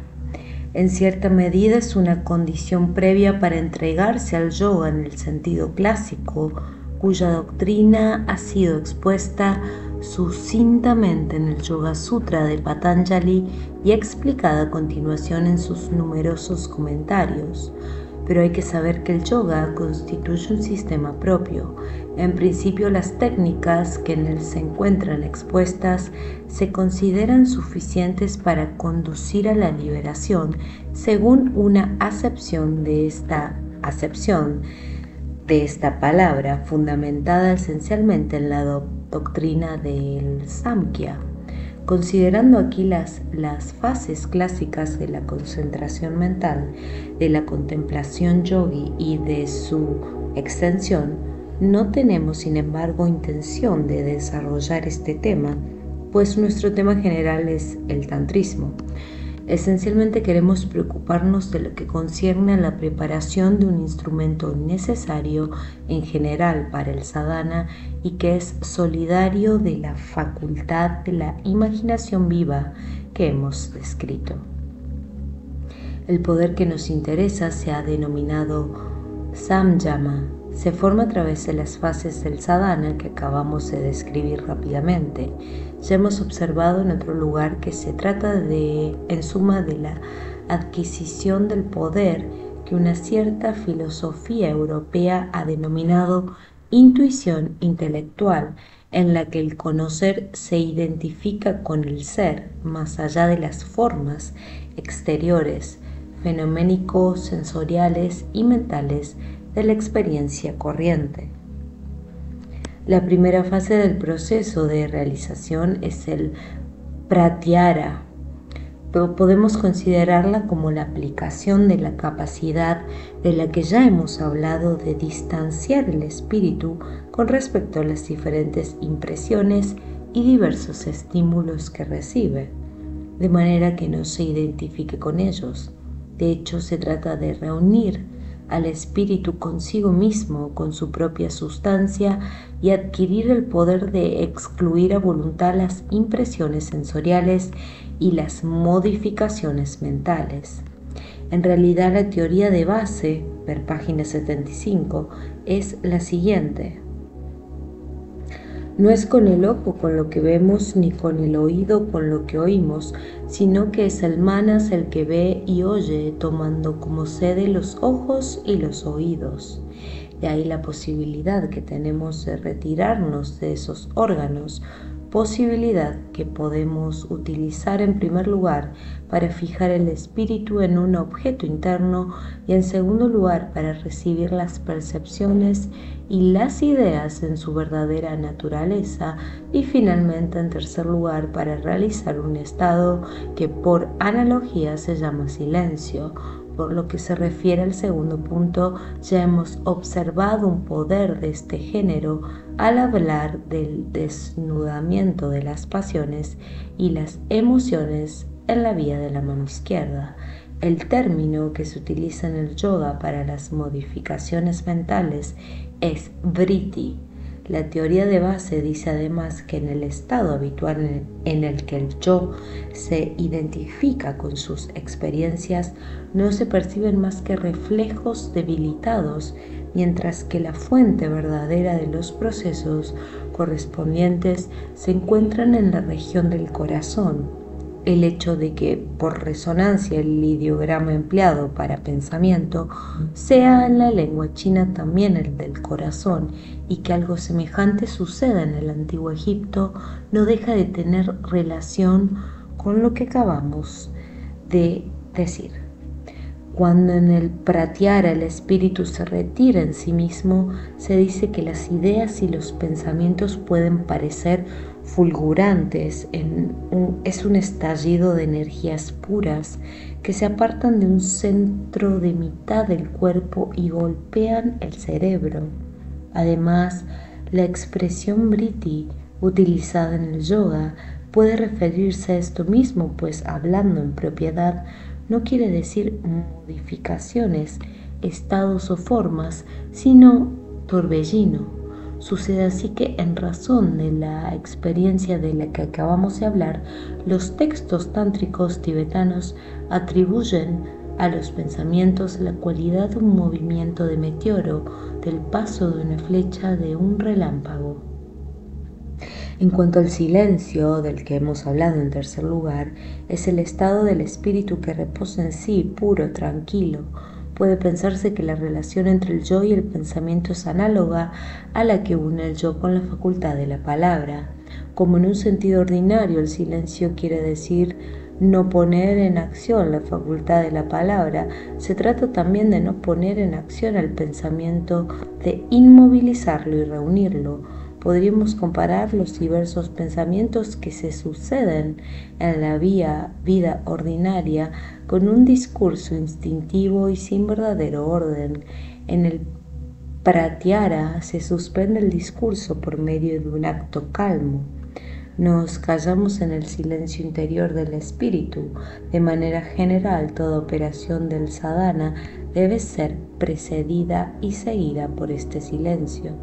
En cierta medida es una condición previa para entregarse al yoga en el sentido clásico, cuya doctrina ha sido expuesta sucintamente en el Yoga Sutra de Patanjali y explicada a continuación en sus numerosos comentarios. Pero hay que saber que el yoga constituye un sistema propio. En principio, las técnicas que en él se encuentran expuestas se consideran suficientes para conducir a la liberación, según una acepción de esta palabra, fundamentada esencialmente en la doctrina del Samkhya. Considerando aquí las fases clásicas de la concentración mental, de la contemplación yogi y de su extensión, no tenemos, sin embargo, intención de desarrollar este tema, pues nuestro tema general es el tantrismo. Esencialmente queremos preocuparnos de lo que concierne a la preparación de un instrumento necesario en general para el sadhana y que es solidario de la facultad de la imaginación viva que hemos descrito. El poder que nos interesa se ha denominado samyama. Se forma a través de las fases del sadhana que acabamos de describir rápidamente. Ya hemos observado en otro lugar que se trata en suma, de la adquisición del poder que una cierta filosofía europea ha denominado intuición intelectual, en la que el conocer se identifica con el ser, más allá de las formas exteriores, fenoménicos, sensoriales y mentales de la experiencia corriente. La primera fase del proceso de realización es el pratyahara, pero podemos considerarla como la aplicación de la capacidad de la que ya hemos hablado de distanciar el espíritu con respecto a las diferentes impresiones y diversos estímulos que recibe, de manera que no se identifique con ellos. De hecho, se trata de reunir al espíritu consigo mismo, con su propia sustancia, y adquirir el poder de excluir a voluntad las impresiones sensoriales y las modificaciones mentales. En realidad, la teoría de base, ver página 75, es la siguiente. No es con el ojo con lo que vemos ni con el oído con lo que oímos, sino que es el manas el que ve y oye, tomando como sede los ojos y los oídos. De ahí la posibilidad que tenemos de retirarnos de esos órganos, posibilidad que podemos utilizar en primer lugar para fijar el espíritu en un objeto interno y en segundo lugar para recibir las percepciones y las ideas en su verdadera naturaleza y finalmente en tercer lugar para realizar un estado que por analogía se llama silencio. Por lo que se refiere al segundo punto, ya hemos observado un poder de este género al hablar del desnudamiento de las pasiones y las emociones en la vía de la mano izquierda. El término que se utiliza en el yoga para las modificaciones mentales es vritti. La teoría de base dice además que en el estado habitual en el que el yo se identifica con sus experiencias no se perciben más que reflejos debilitados, mientras que la fuente verdadera de los procesos correspondientes se encuentran en la región del corazón. El hecho de que, por resonancia, el ideograma empleado para pensamiento sea en la lengua china también el del corazón y que algo semejante suceda en el antiguo Egipto no deja de tener relación con lo que acabamos de decir. Cuando en el pratyahara el espíritu se retira en sí mismo, se dice que las ideas y los pensamientos pueden parecer fulgurantes, es un estallido de energías puras que se apartan de un centro de mitad del cuerpo y golpean el cerebro. Además, la expresión vritti utilizada en el yoga puede referirse a esto mismo, pues hablando en propiedad no quiere decir modificaciones, estados o formas, sino torbellino. Sucede así que, en razón de la experiencia de la que acabamos de hablar, los textos tántricos tibetanos atribuyen a los pensamientos la cualidad de un movimiento de meteoro, del paso de una flecha, de un relámpago. En cuanto al silencio, del que hemos hablado en tercer lugar, es el estado del espíritu que reposa en sí, puro, tranquilo. Puede pensarse que la relación entre el yo y el pensamiento es análoga a la que une el yo con la facultad de la palabra. Como en un sentido ordinario, el silencio quiere decir no poner en acción la facultad de la palabra, se trata también de no poner en acción al pensamiento, de inmovilizarlo y reunirlo. Podríamos comparar los diversos pensamientos que se suceden en la vida ordinaria con un discurso instintivo y sin verdadero orden. En el pratyahara se suspende el discurso por medio de un acto calmo. Nos callamos en el silencio interior del espíritu. De manera general, toda operación del sadhana debe ser precedida y seguida por este silencio.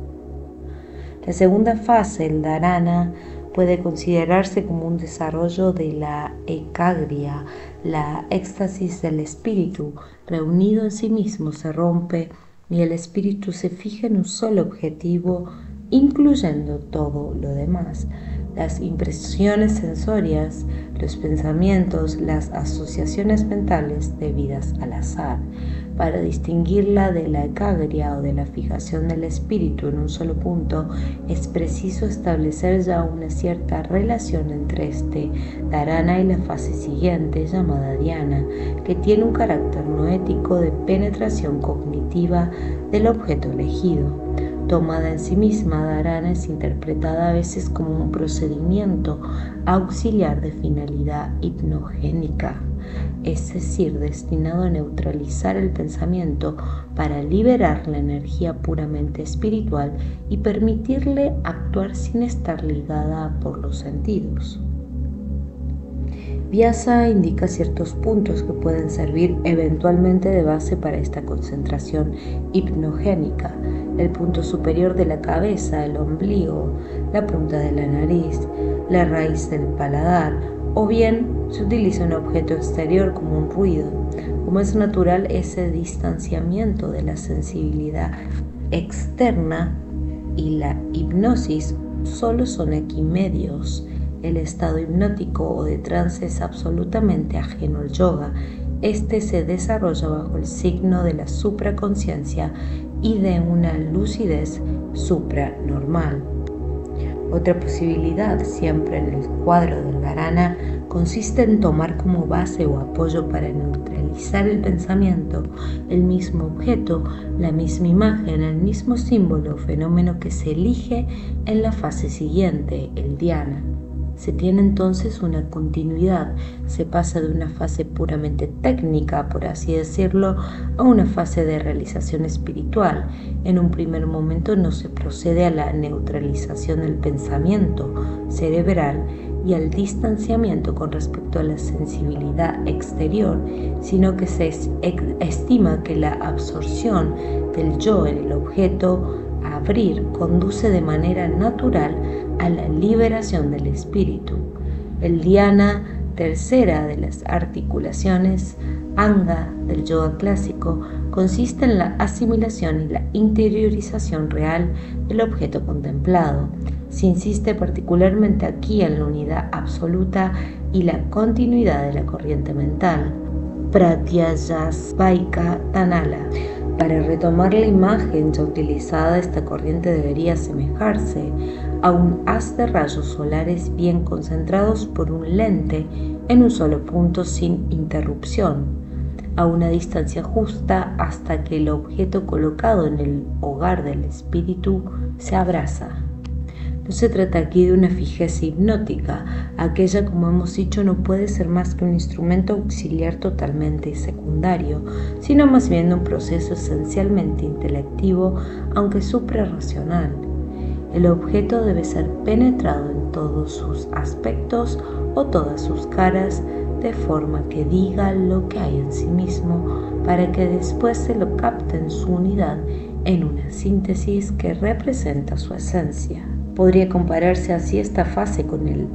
La segunda fase, el dharana, puede considerarse como un desarrollo de la ekagriya, la éxtasis del espíritu, reunido en sí mismo se rompe y el espíritu se fija en un solo objetivo, incluyendo todo lo demás. Las impresiones sensorias, los pensamientos, las asociaciones mentales debidas al azar. Para distinguirla de la ekagriya o de la fijación del espíritu en un solo punto, es preciso establecer ya una cierta relación entre este dharana y la fase siguiente, llamada dhyana, que tiene un carácter noético de penetración cognitiva del objeto elegido. Tomada en sí misma, dharana es interpretada a veces como un procedimiento auxiliar de finalidad hipnogénica, es decir, destinado a neutralizar el pensamiento para liberar la energía puramente espiritual y permitirle actuar sin estar ligada por los sentidos. Vyasa indica ciertos puntos que pueden servir eventualmente de base para esta concentración hipnogénica: el punto superior de la cabeza, el ombligo, la punta de la nariz, la raíz del paladar, o bien se utiliza un objeto exterior como un ruido. Como es natural ese distanciamiento de la sensibilidad externa y la hipnosis solo son aquí medios. El estado hipnótico o de trance es absolutamente ajeno al yoga. Este se desarrolla bajo el signo de la supraconciencia y de una lucidez supranormal. Otra posibilidad, siempre en el cuadro del dharana, consiste en tomar como base o apoyo para neutralizar el pensamiento el mismo objeto, la misma imagen, el mismo símbolo o fenómeno que se elige en la fase siguiente, el dhyana. Se tiene entonces una continuidad, se pasa de una fase puramente técnica, por así decirlo, a una fase de realización espiritual. En un primer momento no se procede a la neutralización del pensamiento cerebral y al distanciamiento con respecto a la sensibilidad exterior, sino que se estima que la absorción del yo en el objeto a abrir conduce de manera natural a la liberación del espíritu. El dhyana, tercera de las articulaciones anga del yoga clásico, consiste en la asimilación y la interiorización real del objeto contemplado. Se insiste particularmente aquí en la unidad absoluta y la continuidad de la corriente mental. Pratyajasvaika Tanala. Para retomar la imagen ya utilizada, esta corriente debería asemejarse a un haz de rayos solares bien concentrados por un lente en un solo punto sin interrupción, a una distancia justa hasta que el objeto colocado en el hogar del espíritu se abraza. No se trata aquí de una fijeza hipnótica. Aquella, como hemos dicho, no puede ser más que un instrumento auxiliar totalmente secundario, sino más bien un proceso esencialmente intelectivo, aunque suprarracional. El objeto debe ser penetrado en todos sus aspectos o todas sus caras, de forma que diga lo que hay en sí mismo, para que después se lo capte en su unidad en una síntesis que representa su esencia. Podría compararse así esta fase con el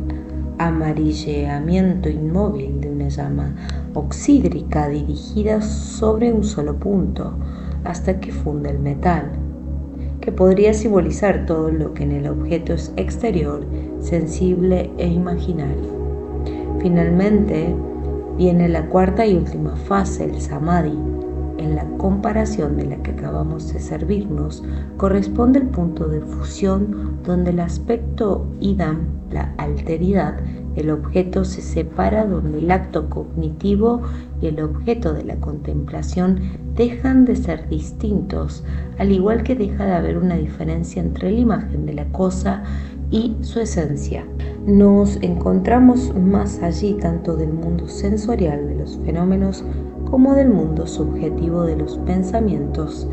amarilleamiento inmóvil de una llama oxídrica dirigida sobre un solo punto hasta que funde el metal, que podría simbolizar todo lo que en el objeto es exterior, sensible e imaginario. Finalmente viene la cuarta y última fase, el samadhi. En la comparación de la que acabamos de servirnos, corresponde el punto de fusión donde el aspecto idam, la alteridad del objeto, se separa, donde el acto cognitivo y el objeto de la contemplación dejan de ser distintos, al igual que deja de haber una diferencia entre la imagen de la cosa y su esencia. Nos encontramos más allí tanto del mundo sensorial de los fenómenos como del mundo subjetivo de los pensamientos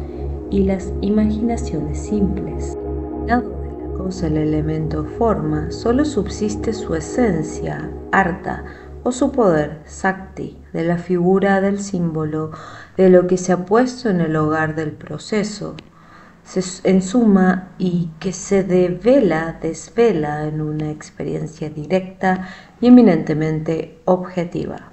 y las imaginaciones simples. Al lado de la cosa, el elemento forma, solo subsiste su esencia, artha, o su poder, sakti, de la figura del símbolo, de lo que se ha puesto en el hogar del proceso, en suma, y que se desvela en una experiencia directa y eminentemente objetiva.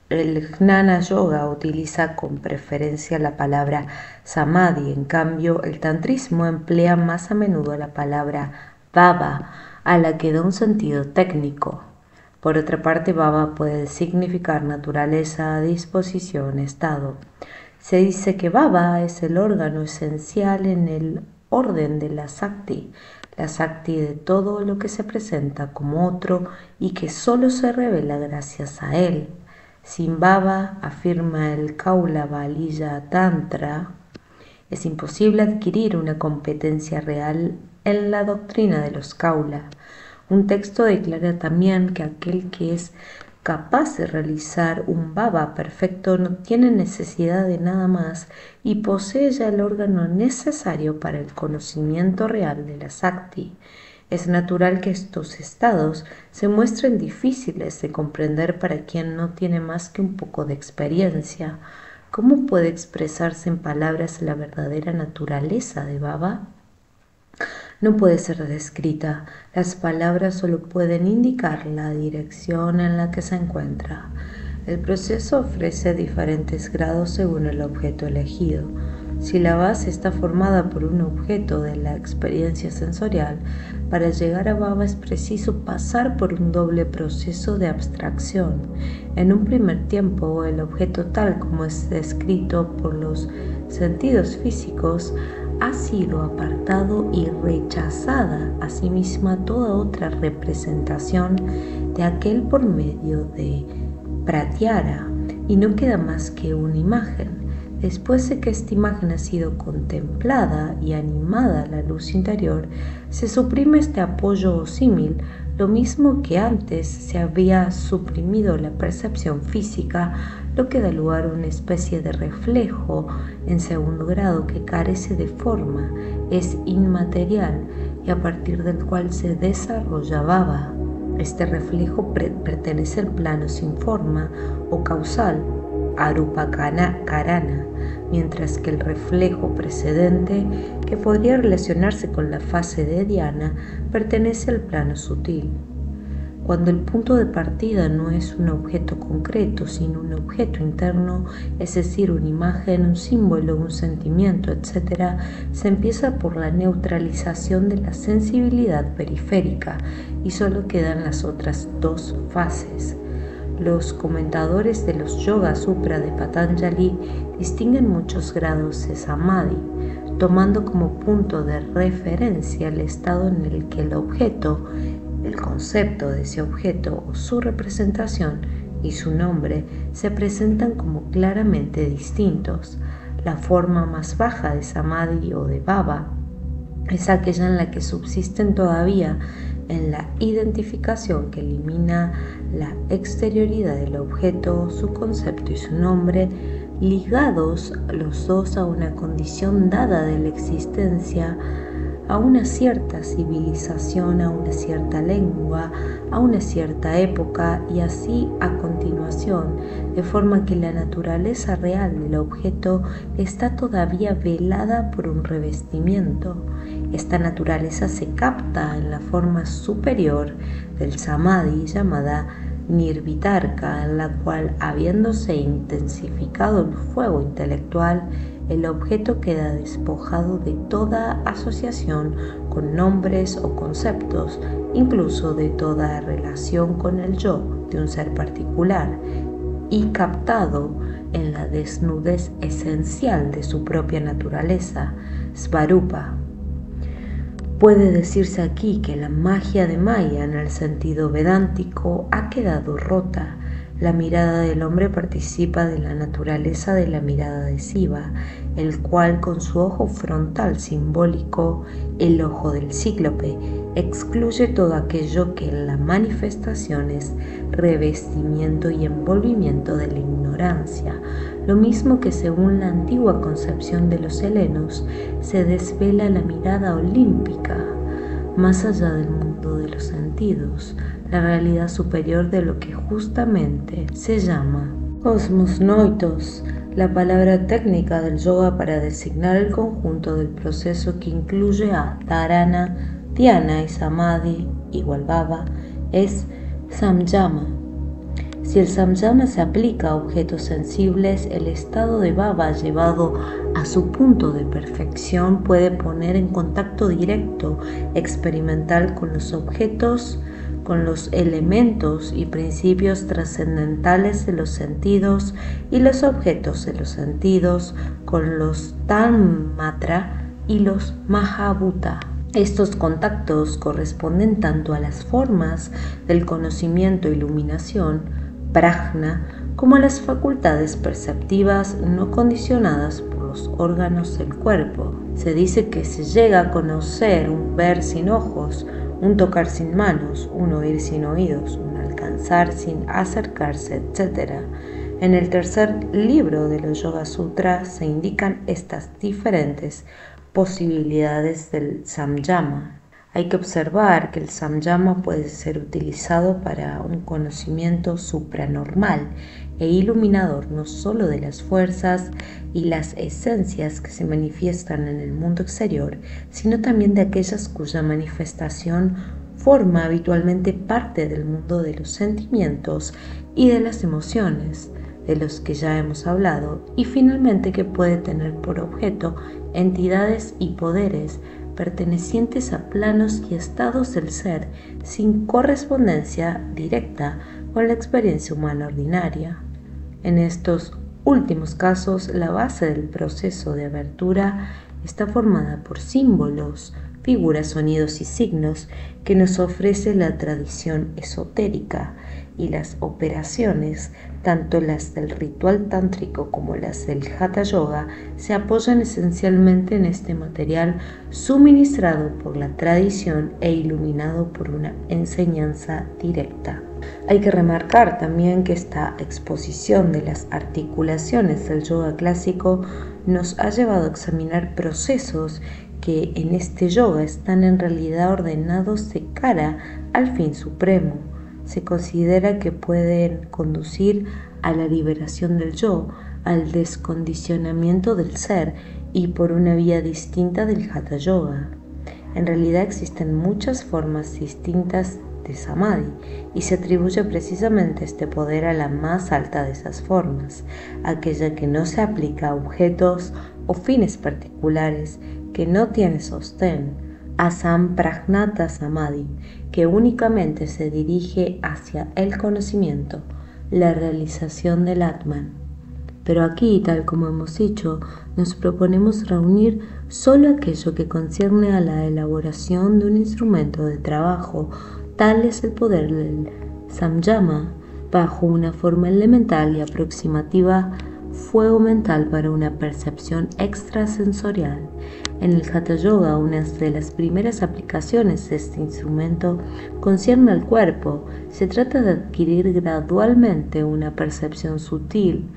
El Jnana Yoga utiliza con preferencia la palabra samadhi, en cambio el tantrismo emplea más a menudo la palabra bhava, a la que da un sentido técnico. Por otra parte, bhava puede significar naturaleza, disposición, estado. Se dice que bhava es el órgano esencial en el orden de la sakti de todo lo que se presenta como otro y que solo se revela gracias a él. Sin bhava, afirma el Kaulavalija Tantra, es imposible adquirir una competencia real en la doctrina de los Kaula. Un texto declara también que aquel que es capaz de realizar un bhava perfecto no tiene necesidad de nada más y posee ya el órgano necesario para el conocimiento real de la Sakti. Es natural que estos estados se muestren difíciles de comprender para quien no tiene más que un poco de experiencia. ¿Cómo puede expresarse en palabras la verdadera naturaleza de bhava? No puede ser descrita. Las palabras solo pueden indicar la dirección en la que se encuentra. El proceso ofrece diferentes grados según el objeto elegido. Si la base está formada por un objeto de la experiencia sensorial, Para llegar a Baba es preciso pasar por un doble proceso de abstracción. En un primer tiempo, el objeto tal como es descrito por los sentidos físicos ha sido apartado y rechazada asimismo toda otra representación de aquel por medio de pratyahara, y no queda más que una imagen. Después de que esta imagen ha sido contemplada y animada a la luz interior, se suprime este apoyo o símil, lo mismo que antes se había suprimido la percepción física, lo que da lugar a una especie de reflejo en segundo grado que carece de forma, es inmaterial y a partir del cual se desarrolla Baba. Este reflejo pertenece al plano sin forma o causal, Arupa Karana, mientras que el reflejo precedente, que podría relacionarse con la fase de Dhyana, pertenece al plano sutil. Cuando el punto de partida no es un objeto concreto, sino un objeto interno, es decir, una imagen, un símbolo, un sentimiento, etc., se empieza por la neutralización de la sensibilidad periférica y solo quedan las otras dos fases. Los comentadores de los Yoga Sutra de Patanjali distinguen muchos grados de Samadhi, tomando como punto de referencia el estado en el que el objeto, el concepto de ese objeto o su representación y su nombre se presentan como claramente distintos. La forma más baja de Samadhi o de Baba es aquella en la que subsisten todavía en la identificación que elimina la exterioridad del objeto, su concepto y su nombre, ligados los dos a una condición dada de la existencia, a una cierta civilización, a una cierta lengua, a una cierta época y así a continuación, de forma que la naturaleza real del objeto está todavía velada por un revestimiento. Esta naturaleza se capta en la forma superior del Samadhi llamada Nirvitarka, en la cual, habiéndose intensificado el fuego intelectual, el objeto queda despojado de toda asociación con nombres o conceptos, incluso de toda relación con el yo de un ser particular, y captado en la desnudez esencial de su propia naturaleza, Svarupa. Puede decirse aquí que la magia de Maya en el sentido vedántico ha quedado rota. La mirada del hombre participa de la naturaleza de la mirada de Shiva, el cual con su ojo frontal simbólico, el ojo del cíclope, excluye todo aquello que en la manifestación es revestimiento y envolvimiento de la ignorancia, lo mismo que según la antigua concepción de los helenos se desvela la mirada olímpica, más allá del mundo de los sentidos, la realidad superior de lo que justamente se llama Cosmos Noitos, la palabra técnica del yoga para designar el conjunto del proceso que incluye a Dharana, Dhyana y Samadhi, igual Baba, es Samyama. Si el Samyama se aplica a objetos sensibles, el estado de Baba llevado a su punto de perfección puede poner en contacto directo experimental con los objetos, con los elementos y principios trascendentales de los sentidos y los objetos de los sentidos, con los Tanmatra y los Mahabhuta. Estos contactos corresponden tanto a las formas del conocimiento e iluminación, prajna, como a las facultades perceptivas no condicionadas por los órganos del cuerpo. Se dice que se llega a conocer un ver sin ojos, un tocar sin manos, un oír sin oídos, un alcanzar sin acercarse, etc. En el tercer libro de los Yoga Sutras se indican estas diferentes posibilidades del Samyama. Hay que observar que el Samyama puede ser utilizado para un conocimiento supranormal e iluminador no solo de las fuerzas y las esencias que se manifiestan en el mundo exterior, sino también de aquellas cuya manifestación forma habitualmente parte del mundo de los sentimientos y de las emociones, de los que ya hemos hablado, y finalmente que puede tener por objeto entidades y poderes pertenecientes a planos y estados del ser sin correspondencia directa con la experiencia humana ordinaria. En estos últimos casos, la base del proceso de abertura está formada por símbolos, figuras, sonidos y signos que nos ofrece la tradición esotérica, y las operaciones, tanto las del ritual tántrico como las del Hatha Yoga, se apoyan esencialmente en este material suministrado por la tradición e iluminado por una enseñanza directa. Hay que remarcar también que esta exposición de las articulaciones del yoga clásico nos ha llevado a examinar procesos que en este yoga están en realidad ordenados de cara al fin supremo. Se considera que pueden conducir a la liberación del yo, al descondicionamiento del ser y por una vía distinta del Hatha Yoga. En realidad existen muchas formas distintas de Samadhi y se atribuye precisamente este poder a la más alta de esas formas, aquella que no se aplica a objetos o fines particulares, que no tiene sostén, Asampragnata Samadhi, que únicamente se dirige hacia el conocimiento, la realización del Atman. Pero aquí, tal como hemos dicho, nos proponemos reunir solo aquello que concierne a la elaboración de un instrumento de trabajo. Tal es el poder del samyama, bajo una forma elemental y aproximativa, fuego mental para una percepción extrasensorial. En el Hatha Yoga, una de las primeras aplicaciones de este instrumento concierne al cuerpo. Se trata de adquirir gradualmente una percepción sutil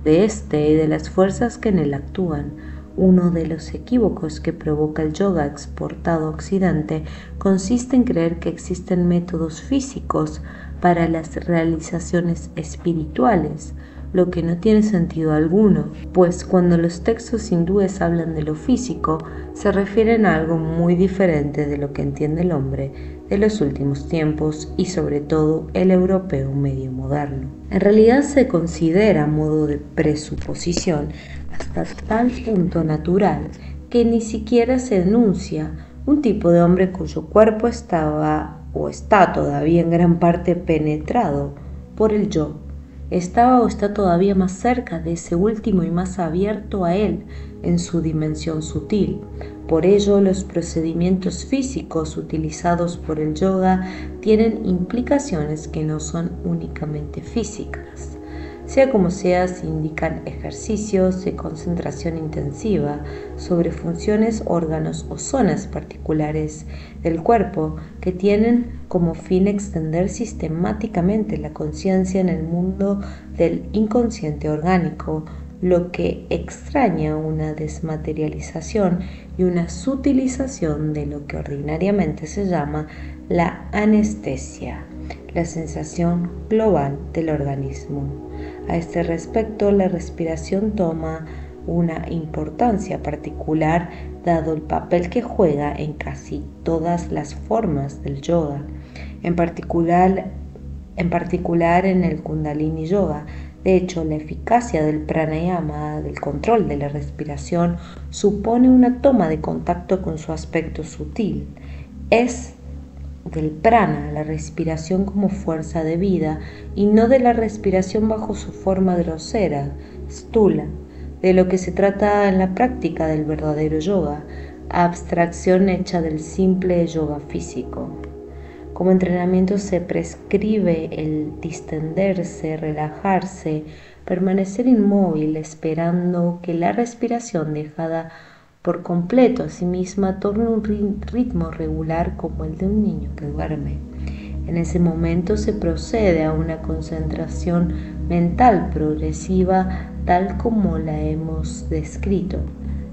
de este y de las fuerzas que en él actúan. Uno de los equívocos que provoca el yoga exportado a Occidente consiste en creer que existen métodos físicos para las realizaciones espirituales, lo que no tiene sentido alguno, pues cuando los textos hindúes hablan de lo físico, se refieren a algo muy diferente de lo que entiende el hombre de los últimos tiempos y sobre todo el europeo medio moderno. En realidad se considera, a modo de presuposición, hasta tal punto natural que ni siquiera se enuncia un tipo de hombre cuyo cuerpo estaba o está todavía en gran parte penetrado por el yo. Estaba o está todavía más cerca de ese último y más abierto a él en su dimensión sutil. Por ello, los procedimientos físicos utilizados por el yoga tienen implicaciones que no son únicamente físicas. Sea como sea, se indican ejercicios de concentración intensiva sobre funciones, órganos o zonas particulares del cuerpo que tienen como fin extender sistemáticamente la conciencia en el mundo del inconsciente orgánico, lo que extraña una desmaterialización y una sutilización de lo que ordinariamente se llama la anestesia, la sensación global del organismo. A este respecto, la respiración toma una importancia particular dado el papel que juega en casi todas las formas del yoga, en particular en el Kundalini Yoga. De hecho, la eficacia del pranayama, del control de la respiración, supone una toma de contacto con su aspecto sutil. Es del prana, la respiración como fuerza de vida, y no de la respiración bajo su forma grosera, stula, de lo que se trata en la práctica del verdadero yoga, abstracción hecha del simple yoga físico. Como entrenamiento se prescribe el distenderse, relajarse, permanecer inmóvil esperando que la respiración dejada por completo a sí misma torne un ritmo regular como el de un niño que duerme. En ese momento se procede a una concentración mental progresiva tal como la hemos descrito.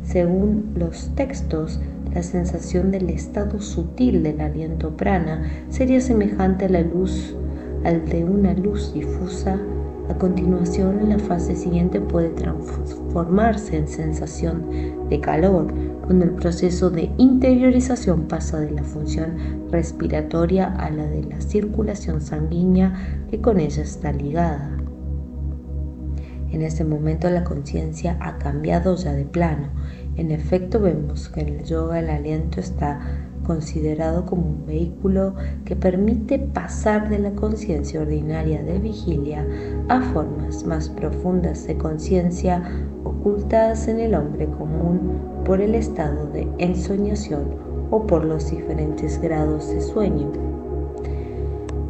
Según los textos, la sensación del estado sutil del aliento prana sería semejante a al de una luz difusa. A continuación, en la fase siguiente puede transformarse en sensación de calor, cuando el proceso de interiorización pasa de la función respiratoria a la de la circulación sanguínea que con ella está ligada. En ese momento la conciencia ha cambiado ya de plano En efecto, vemos que en el yoga el aliento está considerado como un vehículo que permite pasar de la conciencia ordinaria de vigilia a formas más profundas de conciencia ocultas en el hombre común por el estado de ensoñación o por los diferentes grados de sueño.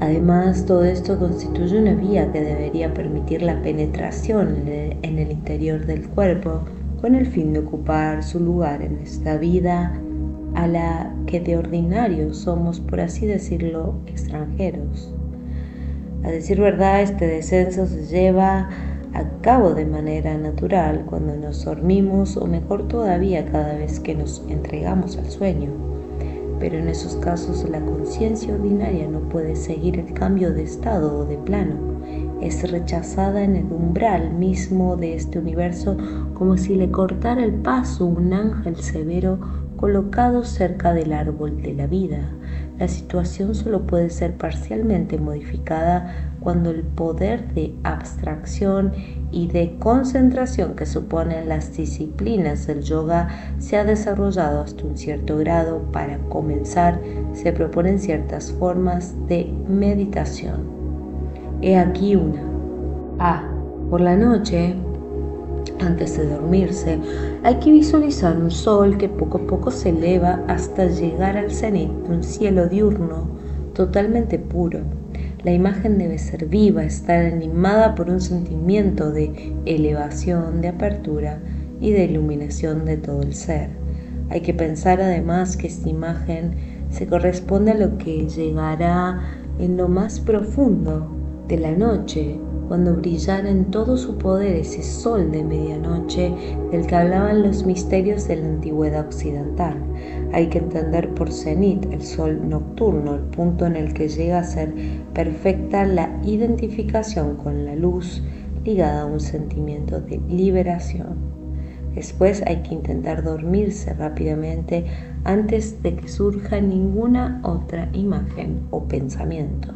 Además, todo esto constituye una vía que debería permitir la penetración en el interior del cuerpo con el fin de ocupar su lugar en esta vida a la que de ordinario somos, por así decirlo, extranjeros. A decir verdad, este descenso se lleva a cabo de manera natural cuando nos dormimos, o mejor todavía, cada vez que nos entregamos al sueño. Pero en esos casos la conciencia ordinaria no puede seguir el cambio de estado o de plano. Es rechazada en el umbral mismo de este universo, como si le cortara el paso un ángel severo colocado cerca del árbol de la vida. La situación solo puede ser parcialmente modificada cuando el poder de abstracción y de concentración que suponen las disciplinas del yoga se ha desarrollado hasta un cierto grado. Para comenzar, se proponen ciertas formas de meditación. He aquí una. Por la noche, antes de dormirse, hay que visualizar un sol que poco a poco se eleva hasta llegar al cenit de un cielo diurno totalmente puro. La imagen debe ser viva, estar animada por un sentimiento de elevación, de apertura y de iluminación de todo el ser. Hay que pensar además que esta imagen se corresponde a lo que llegará en lo más profundo de la noche, cuando brillara en todo su poder ese sol de medianoche del que hablaban los misterios de la antigüedad occidental. Hay que entender por cenit el sol nocturno, el punto en el que llega a ser perfecta la identificación con la luz, ligada a un sentimiento de liberación. Después hay que intentar dormirse rápidamente antes de que surja ninguna otra imagen o pensamiento.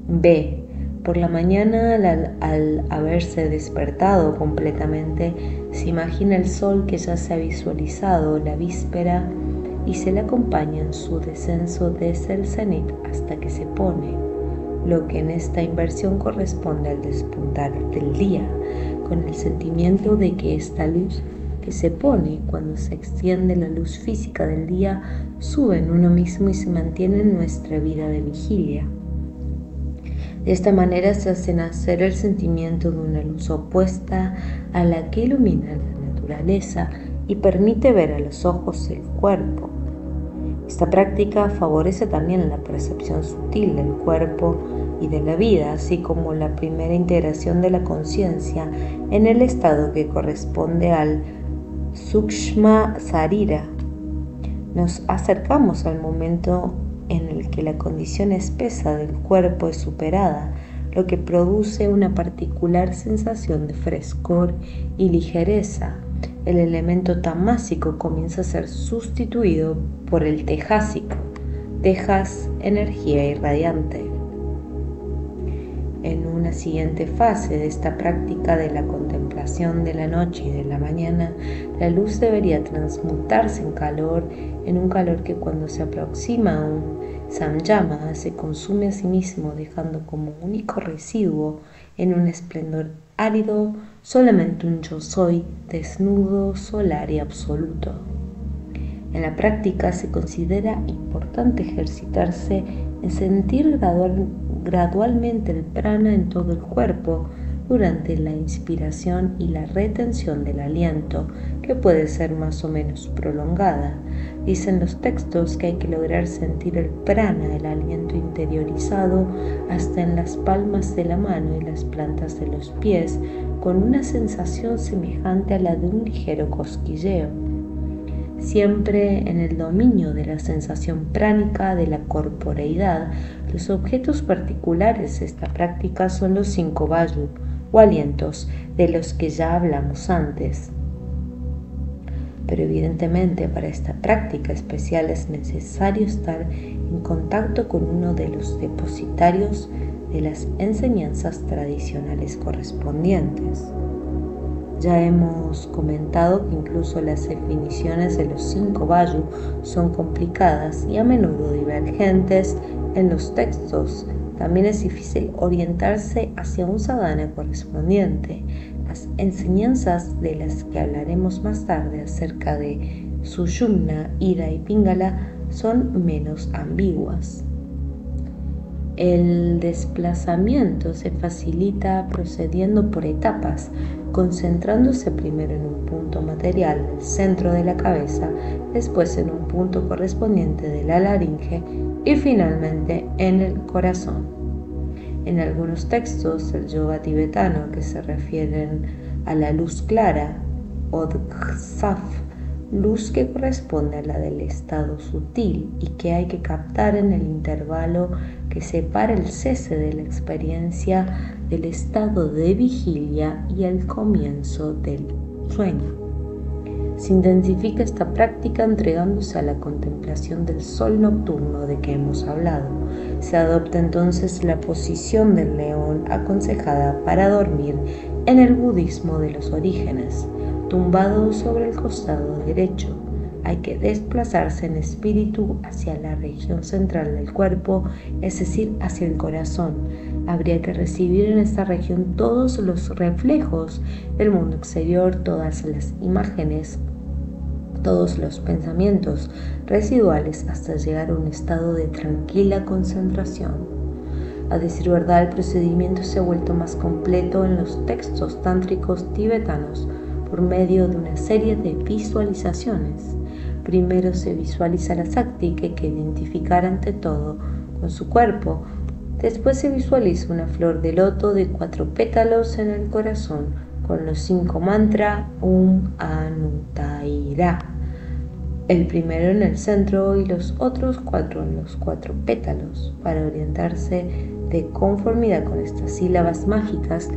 B. Por la mañana, al haberse despertado completamente, se imagina el sol que ya se ha visualizado la víspera y se le acompaña en su descenso desde el cenit hasta que se pone, lo que en esta inversión corresponde al despuntar del día, con el sentimiento de que esta luz que se pone cuando se extiende la luz física del día sube en uno mismo y se mantiene en nuestra vida de vigilia. De esta manera se hace nacer el sentimiento de una luz opuesta a la que ilumina la naturaleza y permite ver a los ojos el cuerpo. Esta práctica favorece también la percepción sutil del cuerpo y de la vida, así como la primera integración de la conciencia en el estado que corresponde al Sukshma Sarira. Nos acercamos al momento en el que la condición espesa del cuerpo es superada, lo que produce una particular sensación de frescor y ligereza. El elemento tamásico comienza a ser sustituido por el tejásico, tejas, energía irradiante. En una siguiente fase de esta práctica de la contemplación de la noche y de la mañana, la luz debería transmutarse en un calor que cuando se aproxima a un samyama se consume a sí mismo, dejando como único residuo en un esplendor árido solamente un yo soy desnudo, solar y absoluto. En la práctica se considera importante ejercitarse en sentir gradualmente el prana en todo el cuerpo durante la inspiración y la retención del aliento, que puede ser más o menos prolongada. Dicen los textos que hay que lograr sentir el prana, el aliento interiorizado, hasta en las palmas de la mano y las plantas de los pies, con una sensación semejante a la de un ligero cosquilleo. Siempre en el dominio de la sensación pránica de la corporeidad, los objetos particulares de esta práctica son los 5 vayu, o alientos, de los que ya hablamos antes. Pero evidentemente para esta práctica especial es necesario estar en contacto con uno de los depositarios de las enseñanzas tradicionales correspondientes. Ya hemos comentado que incluso las definiciones de los 5 Vayu son complicadas y a menudo divergentes en los textos. También es difícil orientarse hacia un sadhana correspondiente. Las enseñanzas de las que hablaremos más tarde acerca de Sushumna, Ida y Pingala son menos ambiguas. El desplazamiento se facilita procediendo por etapas, concentrándose primero en un punto material del centro de la cabeza, después en un punto correspondiente de la laringe y finalmente en el corazón. En algunos textos del yoga tibetano que se refieren a la luz clara, Odgsaf, luz que corresponde a la del estado sutil y que hay que captar en el intervalo que separa el cese de la experiencia del estado de vigilia y el comienzo del sueño. Se intensifica esta práctica entregándose a la contemplación del sol nocturno de que hemos hablado. Se adopta entonces la posición del león aconsejada para dormir en el budismo de los orígenes, tumbado sobre el costado derecho. Hay que desplazarse en espíritu hacia la región central del cuerpo, es decir, hacia el corazón. Habría que recibir en esta región todos los reflejos del mundo exterior, todas las imágenes, todos los pensamientos residuales hasta llegar a un estado de tranquila concentración. A decir verdad, el procedimiento se ha vuelto más completo en los textos tántricos tibetanos por medio de una serie de visualizaciones. Primero se visualiza la Sakti, que hay que identificar ante todo con su cuerpo. Después se visualiza una flor de loto de 4 pétalos en el corazón, con los 5 mantras Anutaira. El primero en el centro y los otros 4 en los 4 pétalos. Para orientarse de conformidad con estas sílabas mágicas,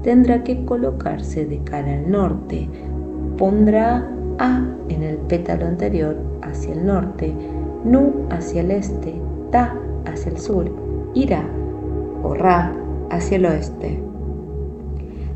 tendrá que colocarse de cara al norte. Pondrá A en el pétalo anterior hacia el norte, Nu hacia el este, Ta hacia el sur y Ra o Ra hacia el oeste.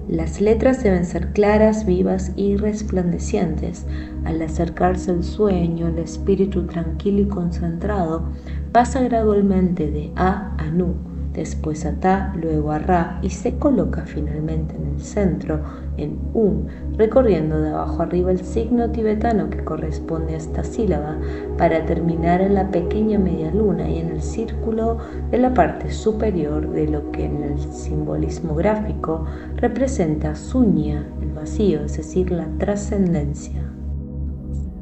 Las letras deben ser claras, vivas y resplandecientes. Al acercarse al sueño, el espíritu tranquilo y concentrado pasa gradualmente de A a Nu, después a Ta, luego a Ra y se coloca finalmente en el centro, en Un, recorriendo de abajo arriba el signo tibetano que corresponde a esta sílaba, para terminar en la pequeña media luna y en el círculo de la parte superior de lo que en el simbolismo gráfico representa Sunya, el vacío, es decir, la trascendencia.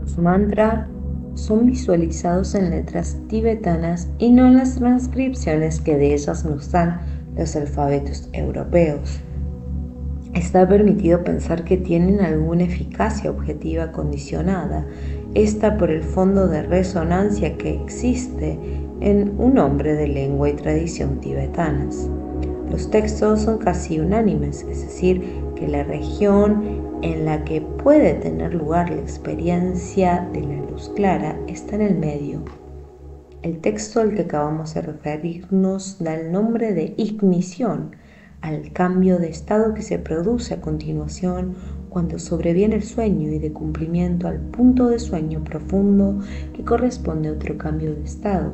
Los mantras son visualizados en letras tibetanas y no en las transcripciones que de ellas nos dan los alfabetos europeos. Está permitido pensar que tienen alguna eficacia objetiva condicionada, esta por el fondo de resonancia que existe en un nombre de lengua y tradición tibetanas. Los textos son casi unánimes, es decir, que la región en la que puede tener lugar la experiencia de la luz clara está en el medio. El texto al que acabamos de referirnos da el nombre de ignición al cambio de estado que se produce a continuación cuando sobreviene el sueño y de cumplimiento al punto de sueño profundo que corresponde a otro cambio de estado.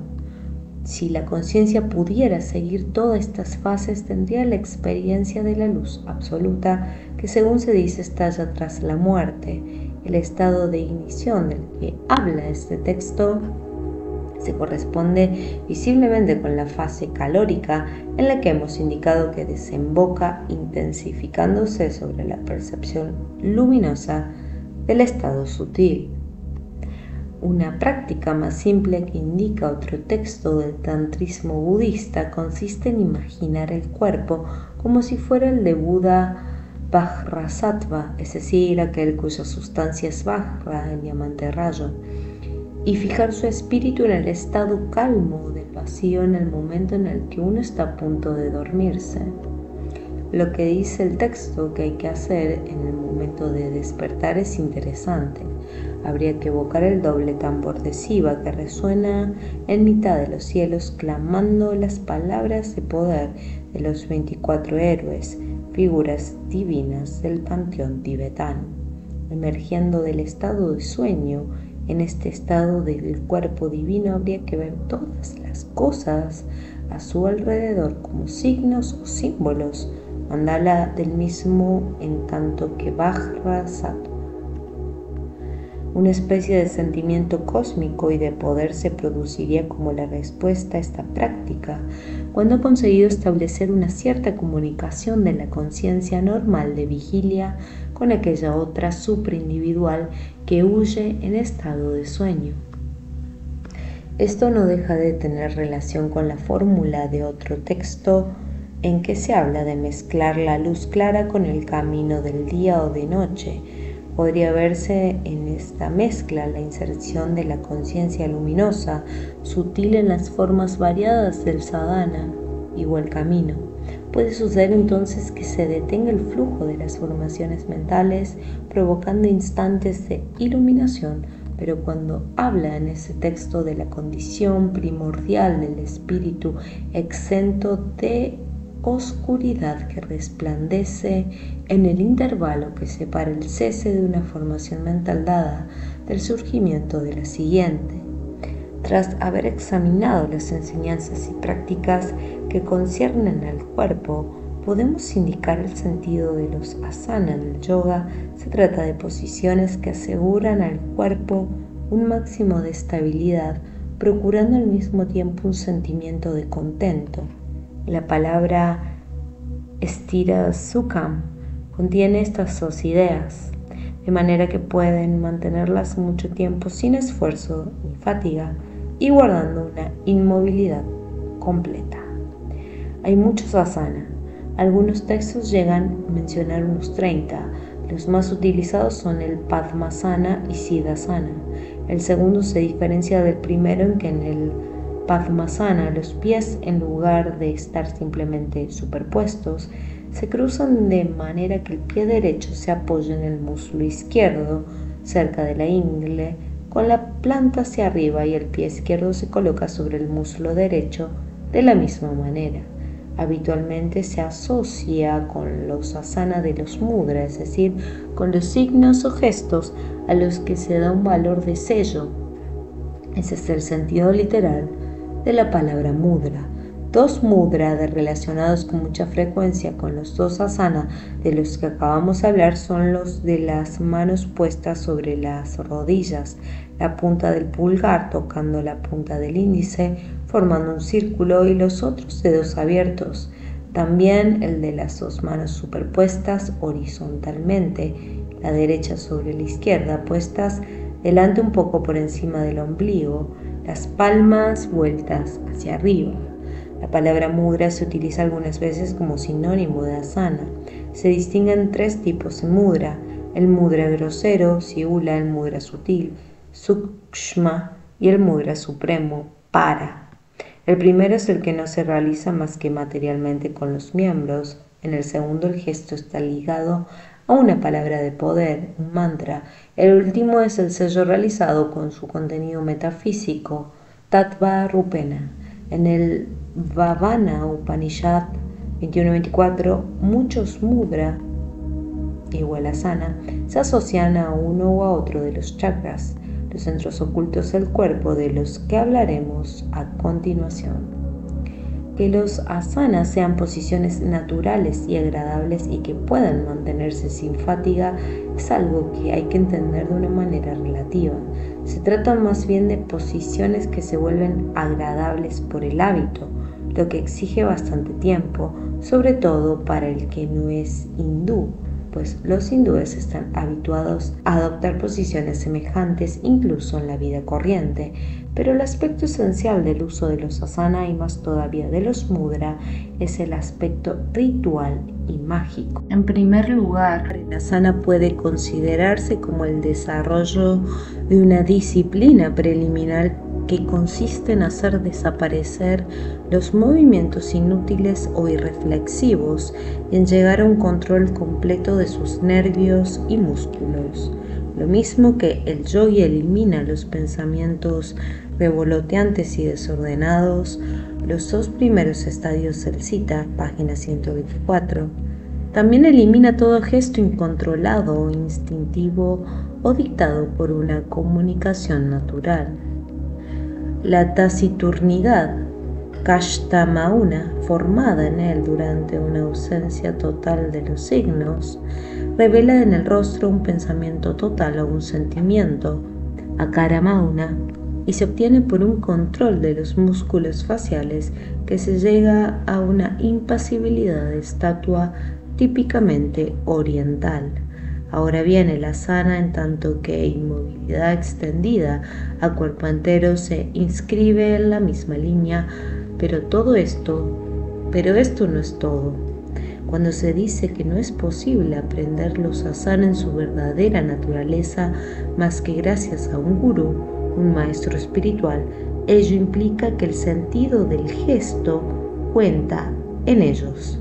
Si la conciencia pudiera seguir todas estas fases, tendría la experiencia de la luz absoluta que, según se dice, estalla tras la muerte. El estado de ignición del que habla este texto se corresponde visiblemente con la fase calórica en la que hemos indicado que desemboca intensificándose sobre la percepción luminosa del estado sutil. Una práctica más simple que indica otro texto del tantrismo budista consiste en imaginar el cuerpo como si fuera el de Buda Vajrasattva, es decir, aquel cuya sustancia es Vajra, el diamante rayo, y fijar su espíritu en el estado calmo del vacío en el momento en el que uno está a punto de dormirse. Lo que dice el texto que hay que hacer en el momento de despertar es interesante. Habría que evocar el doble tambor de Siva que resuena en mitad de los cielos clamando las palabras de poder de los 24 héroes, figuras divinas del panteón tibetano. Emergiendo del estado de sueño, en este estado del cuerpo divino habría que ver todas las cosas a su alrededor como signos o símbolos, mandala del mismo en tanto que Vajrasattva. Una especie de sentimiento cósmico y de poder se produciría como la respuesta a esta práctica, cuando ha conseguido establecer una cierta comunicación de la conciencia normal de vigilia con aquella otra supraindividual que huye en estado de sueño. Esto no deja de tener relación con la fórmula de otro texto en que se habla de mezclar la luz clara con el camino del día o de noche. Podría verse en esta mezcla la inserción de la conciencia luminosa, sutil en las formas variadas del sadhana o el camino. Puede suceder entonces que se detenga el flujo de las formaciones mentales, provocando instantes de iluminación, pero cuando habla en ese texto de la condición primordial del espíritu exento de oscuridad que resplandece en el intervalo que separa el cese de una formación mental dada del surgimiento de la siguiente. Tras haber examinado las enseñanzas y prácticas que conciernen al cuerpo, podemos indicar el sentido de los asana del yoga. Se trata de posiciones que aseguran al cuerpo un máximo de estabilidad, procurando al mismo tiempo un sentimiento de contento. La palabra Stira Sukham contiene estas dos ideas, de manera que pueden mantenerlas mucho tiempo sin esfuerzo ni fatiga y guardando una inmovilidad completa. Hay muchos asana. Algunos textos llegan a mencionar unos 30. Los más utilizados son el Padmasana y Siddhasana. El segundo se diferencia del primero en que en el Padmasana los pies, en lugar de estar simplemente superpuestos, se cruzan de manera que el pie derecho se apoya en el muslo izquierdo, cerca de la ingle, con la planta hacia arriba, y el pie izquierdo se coloca sobre el muslo derecho de la misma manera. Habitualmente se asocia con los asana de los mudra, es decir, con los signos o gestos a los que se da un valor de sello. Ese es el sentido literal de la palabra mudra. Dos mudra relacionados con mucha frecuencia con los dos asana de los que acabamos de hablar son los de las manos puestas sobre las rodillas, la punta del pulgar tocando la punta del índice, formando un círculo, y los otros dedos abiertos. También el de las dos manos superpuestas horizontalmente, la derecha sobre la izquierda, puestas delante un poco por encima del ombligo, las palmas vueltas hacia arriba. La palabra mudra se utiliza algunas veces como sinónimo de asana. Se distinguen tres tipos de mudra: el mudra grosero, siula, el mudra sutil, sukshma, y el mudra supremo, para. El primero es el que no se realiza más que materialmente con los miembros. En el segundo, el gesto está ligado a una palabra de poder, un mantra. El último es el sello realizado con su contenido metafísico, tattva rupena. En el Bhavana Upanishad 21-24, muchos mudra, igual asana, se asocian a uno o a otro de los chakras, los centros ocultos del cuerpo, de los que hablaremos a continuación. Que los asanas sean posiciones naturales y agradables y que puedan mantenerse sin fatiga es algo que hay que entender de una manera relativa. Se trata más bien de posiciones que se vuelven agradables por el hábito, lo que exige bastante tiempo, sobre todo para el que no es hindú, pues los hindúes están habituados a adoptar posiciones semejantes incluso en la vida corriente, pero el aspecto esencial del uso de los asana, y más todavía de los mudra, es el aspecto ritual y mágico. En primer lugar, el asana puede considerarse como el desarrollo de una disciplina preliminar que consiste en hacer desaparecer los movimientos inútiles o irreflexivos y en llegar a un control completo de sus nervios y músculos. Lo mismo que el yogi elimina los pensamientos revoloteantes y desordenados, los dos primeros estadios del Citta, página 124, También elimina todo gesto incontrolado, instintivo o dictado por una comunicación natural. La taciturnidad, Kashta Mauna, formada en él durante una ausencia total de los signos, revela en el rostro un pensamiento total o un sentimiento, Akara Mauna, y se obtiene por un control de los músculos faciales que se llega a una impasibilidad de estatua típicamente oriental. Ahora bien, el asana, en tanto que inmovilidad extendida a cuerpo entero, se inscribe en la misma línea, pero esto no es todo. Cuando se dice que no es posible aprender los asana en su verdadera naturaleza más que gracias a un gurú, un maestro espiritual, ello implica que el sentido del gesto cuenta en ellos.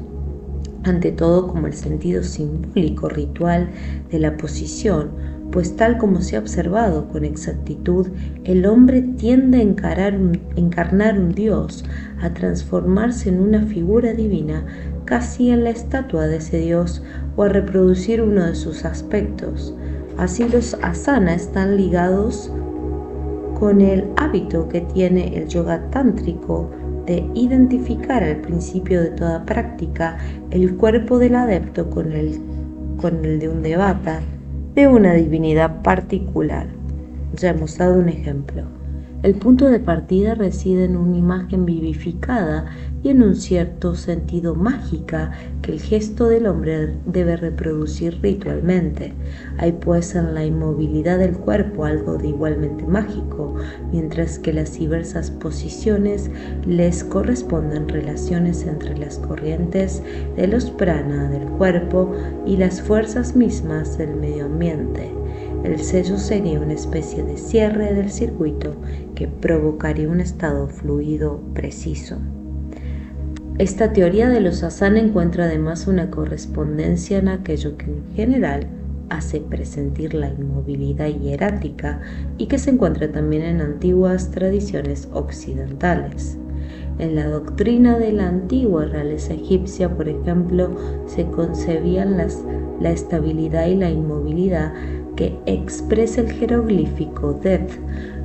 Ante todo como el sentido simbólico ritual de la posición, pues tal como se ha observado con exactitud, el hombre tiende a encarnar un dios, a transformarse en una figura divina, casi en la estatua de ese dios, o a reproducir uno de sus aspectos. Así los asana están ligados con el hábito que tiene el yoga tántrico de identificar al principio de toda práctica el cuerpo del adepto con el de un devata de una divinidad particular. Ya hemos dado un ejemplo. El punto de partida reside en una imagen vivificada y en un cierto sentido mágica que el gesto del hombre debe reproducir ritualmente. Hay pues en la inmovilidad del cuerpo algo de igualmente mágico, mientras que las diversas posiciones les corresponden relaciones entre las corrientes de los prana del cuerpo y las fuerzas mismas del medio ambiente. El sello sería una especie de cierre del circuito que provocaría un estado fluido preciso. Esta teoría de los asana encuentra además una correspondencia en aquello que en general hace presentir la inmovilidad hierática y que se encuentra también en antiguas tradiciones occidentales. En la doctrina de la antigua realeza egipcia, por ejemplo, se concebían la estabilidad y la inmovilidad que expresa el jeroglífico Det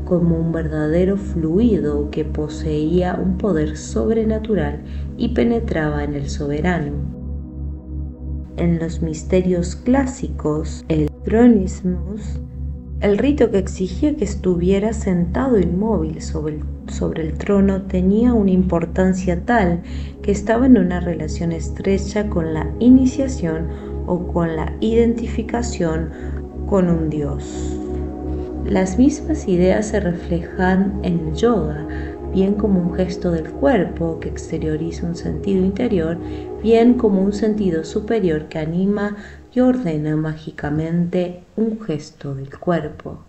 como un verdadero fluido que poseía un poder sobrenatural y penetraba en el soberano. En los misterios clásicos, el Tronismus, el rito que exigía que estuviera sentado inmóvil sobre el trono, tenía una importancia tal que estaba en una relación estrecha con la iniciación o con la identificación con un dios. Las mismas ideas se reflejan en el yoga, bien como un gesto del cuerpo que exterioriza un sentido interior, bien como un sentido superior que anima y ordena mágicamente un gesto del cuerpo.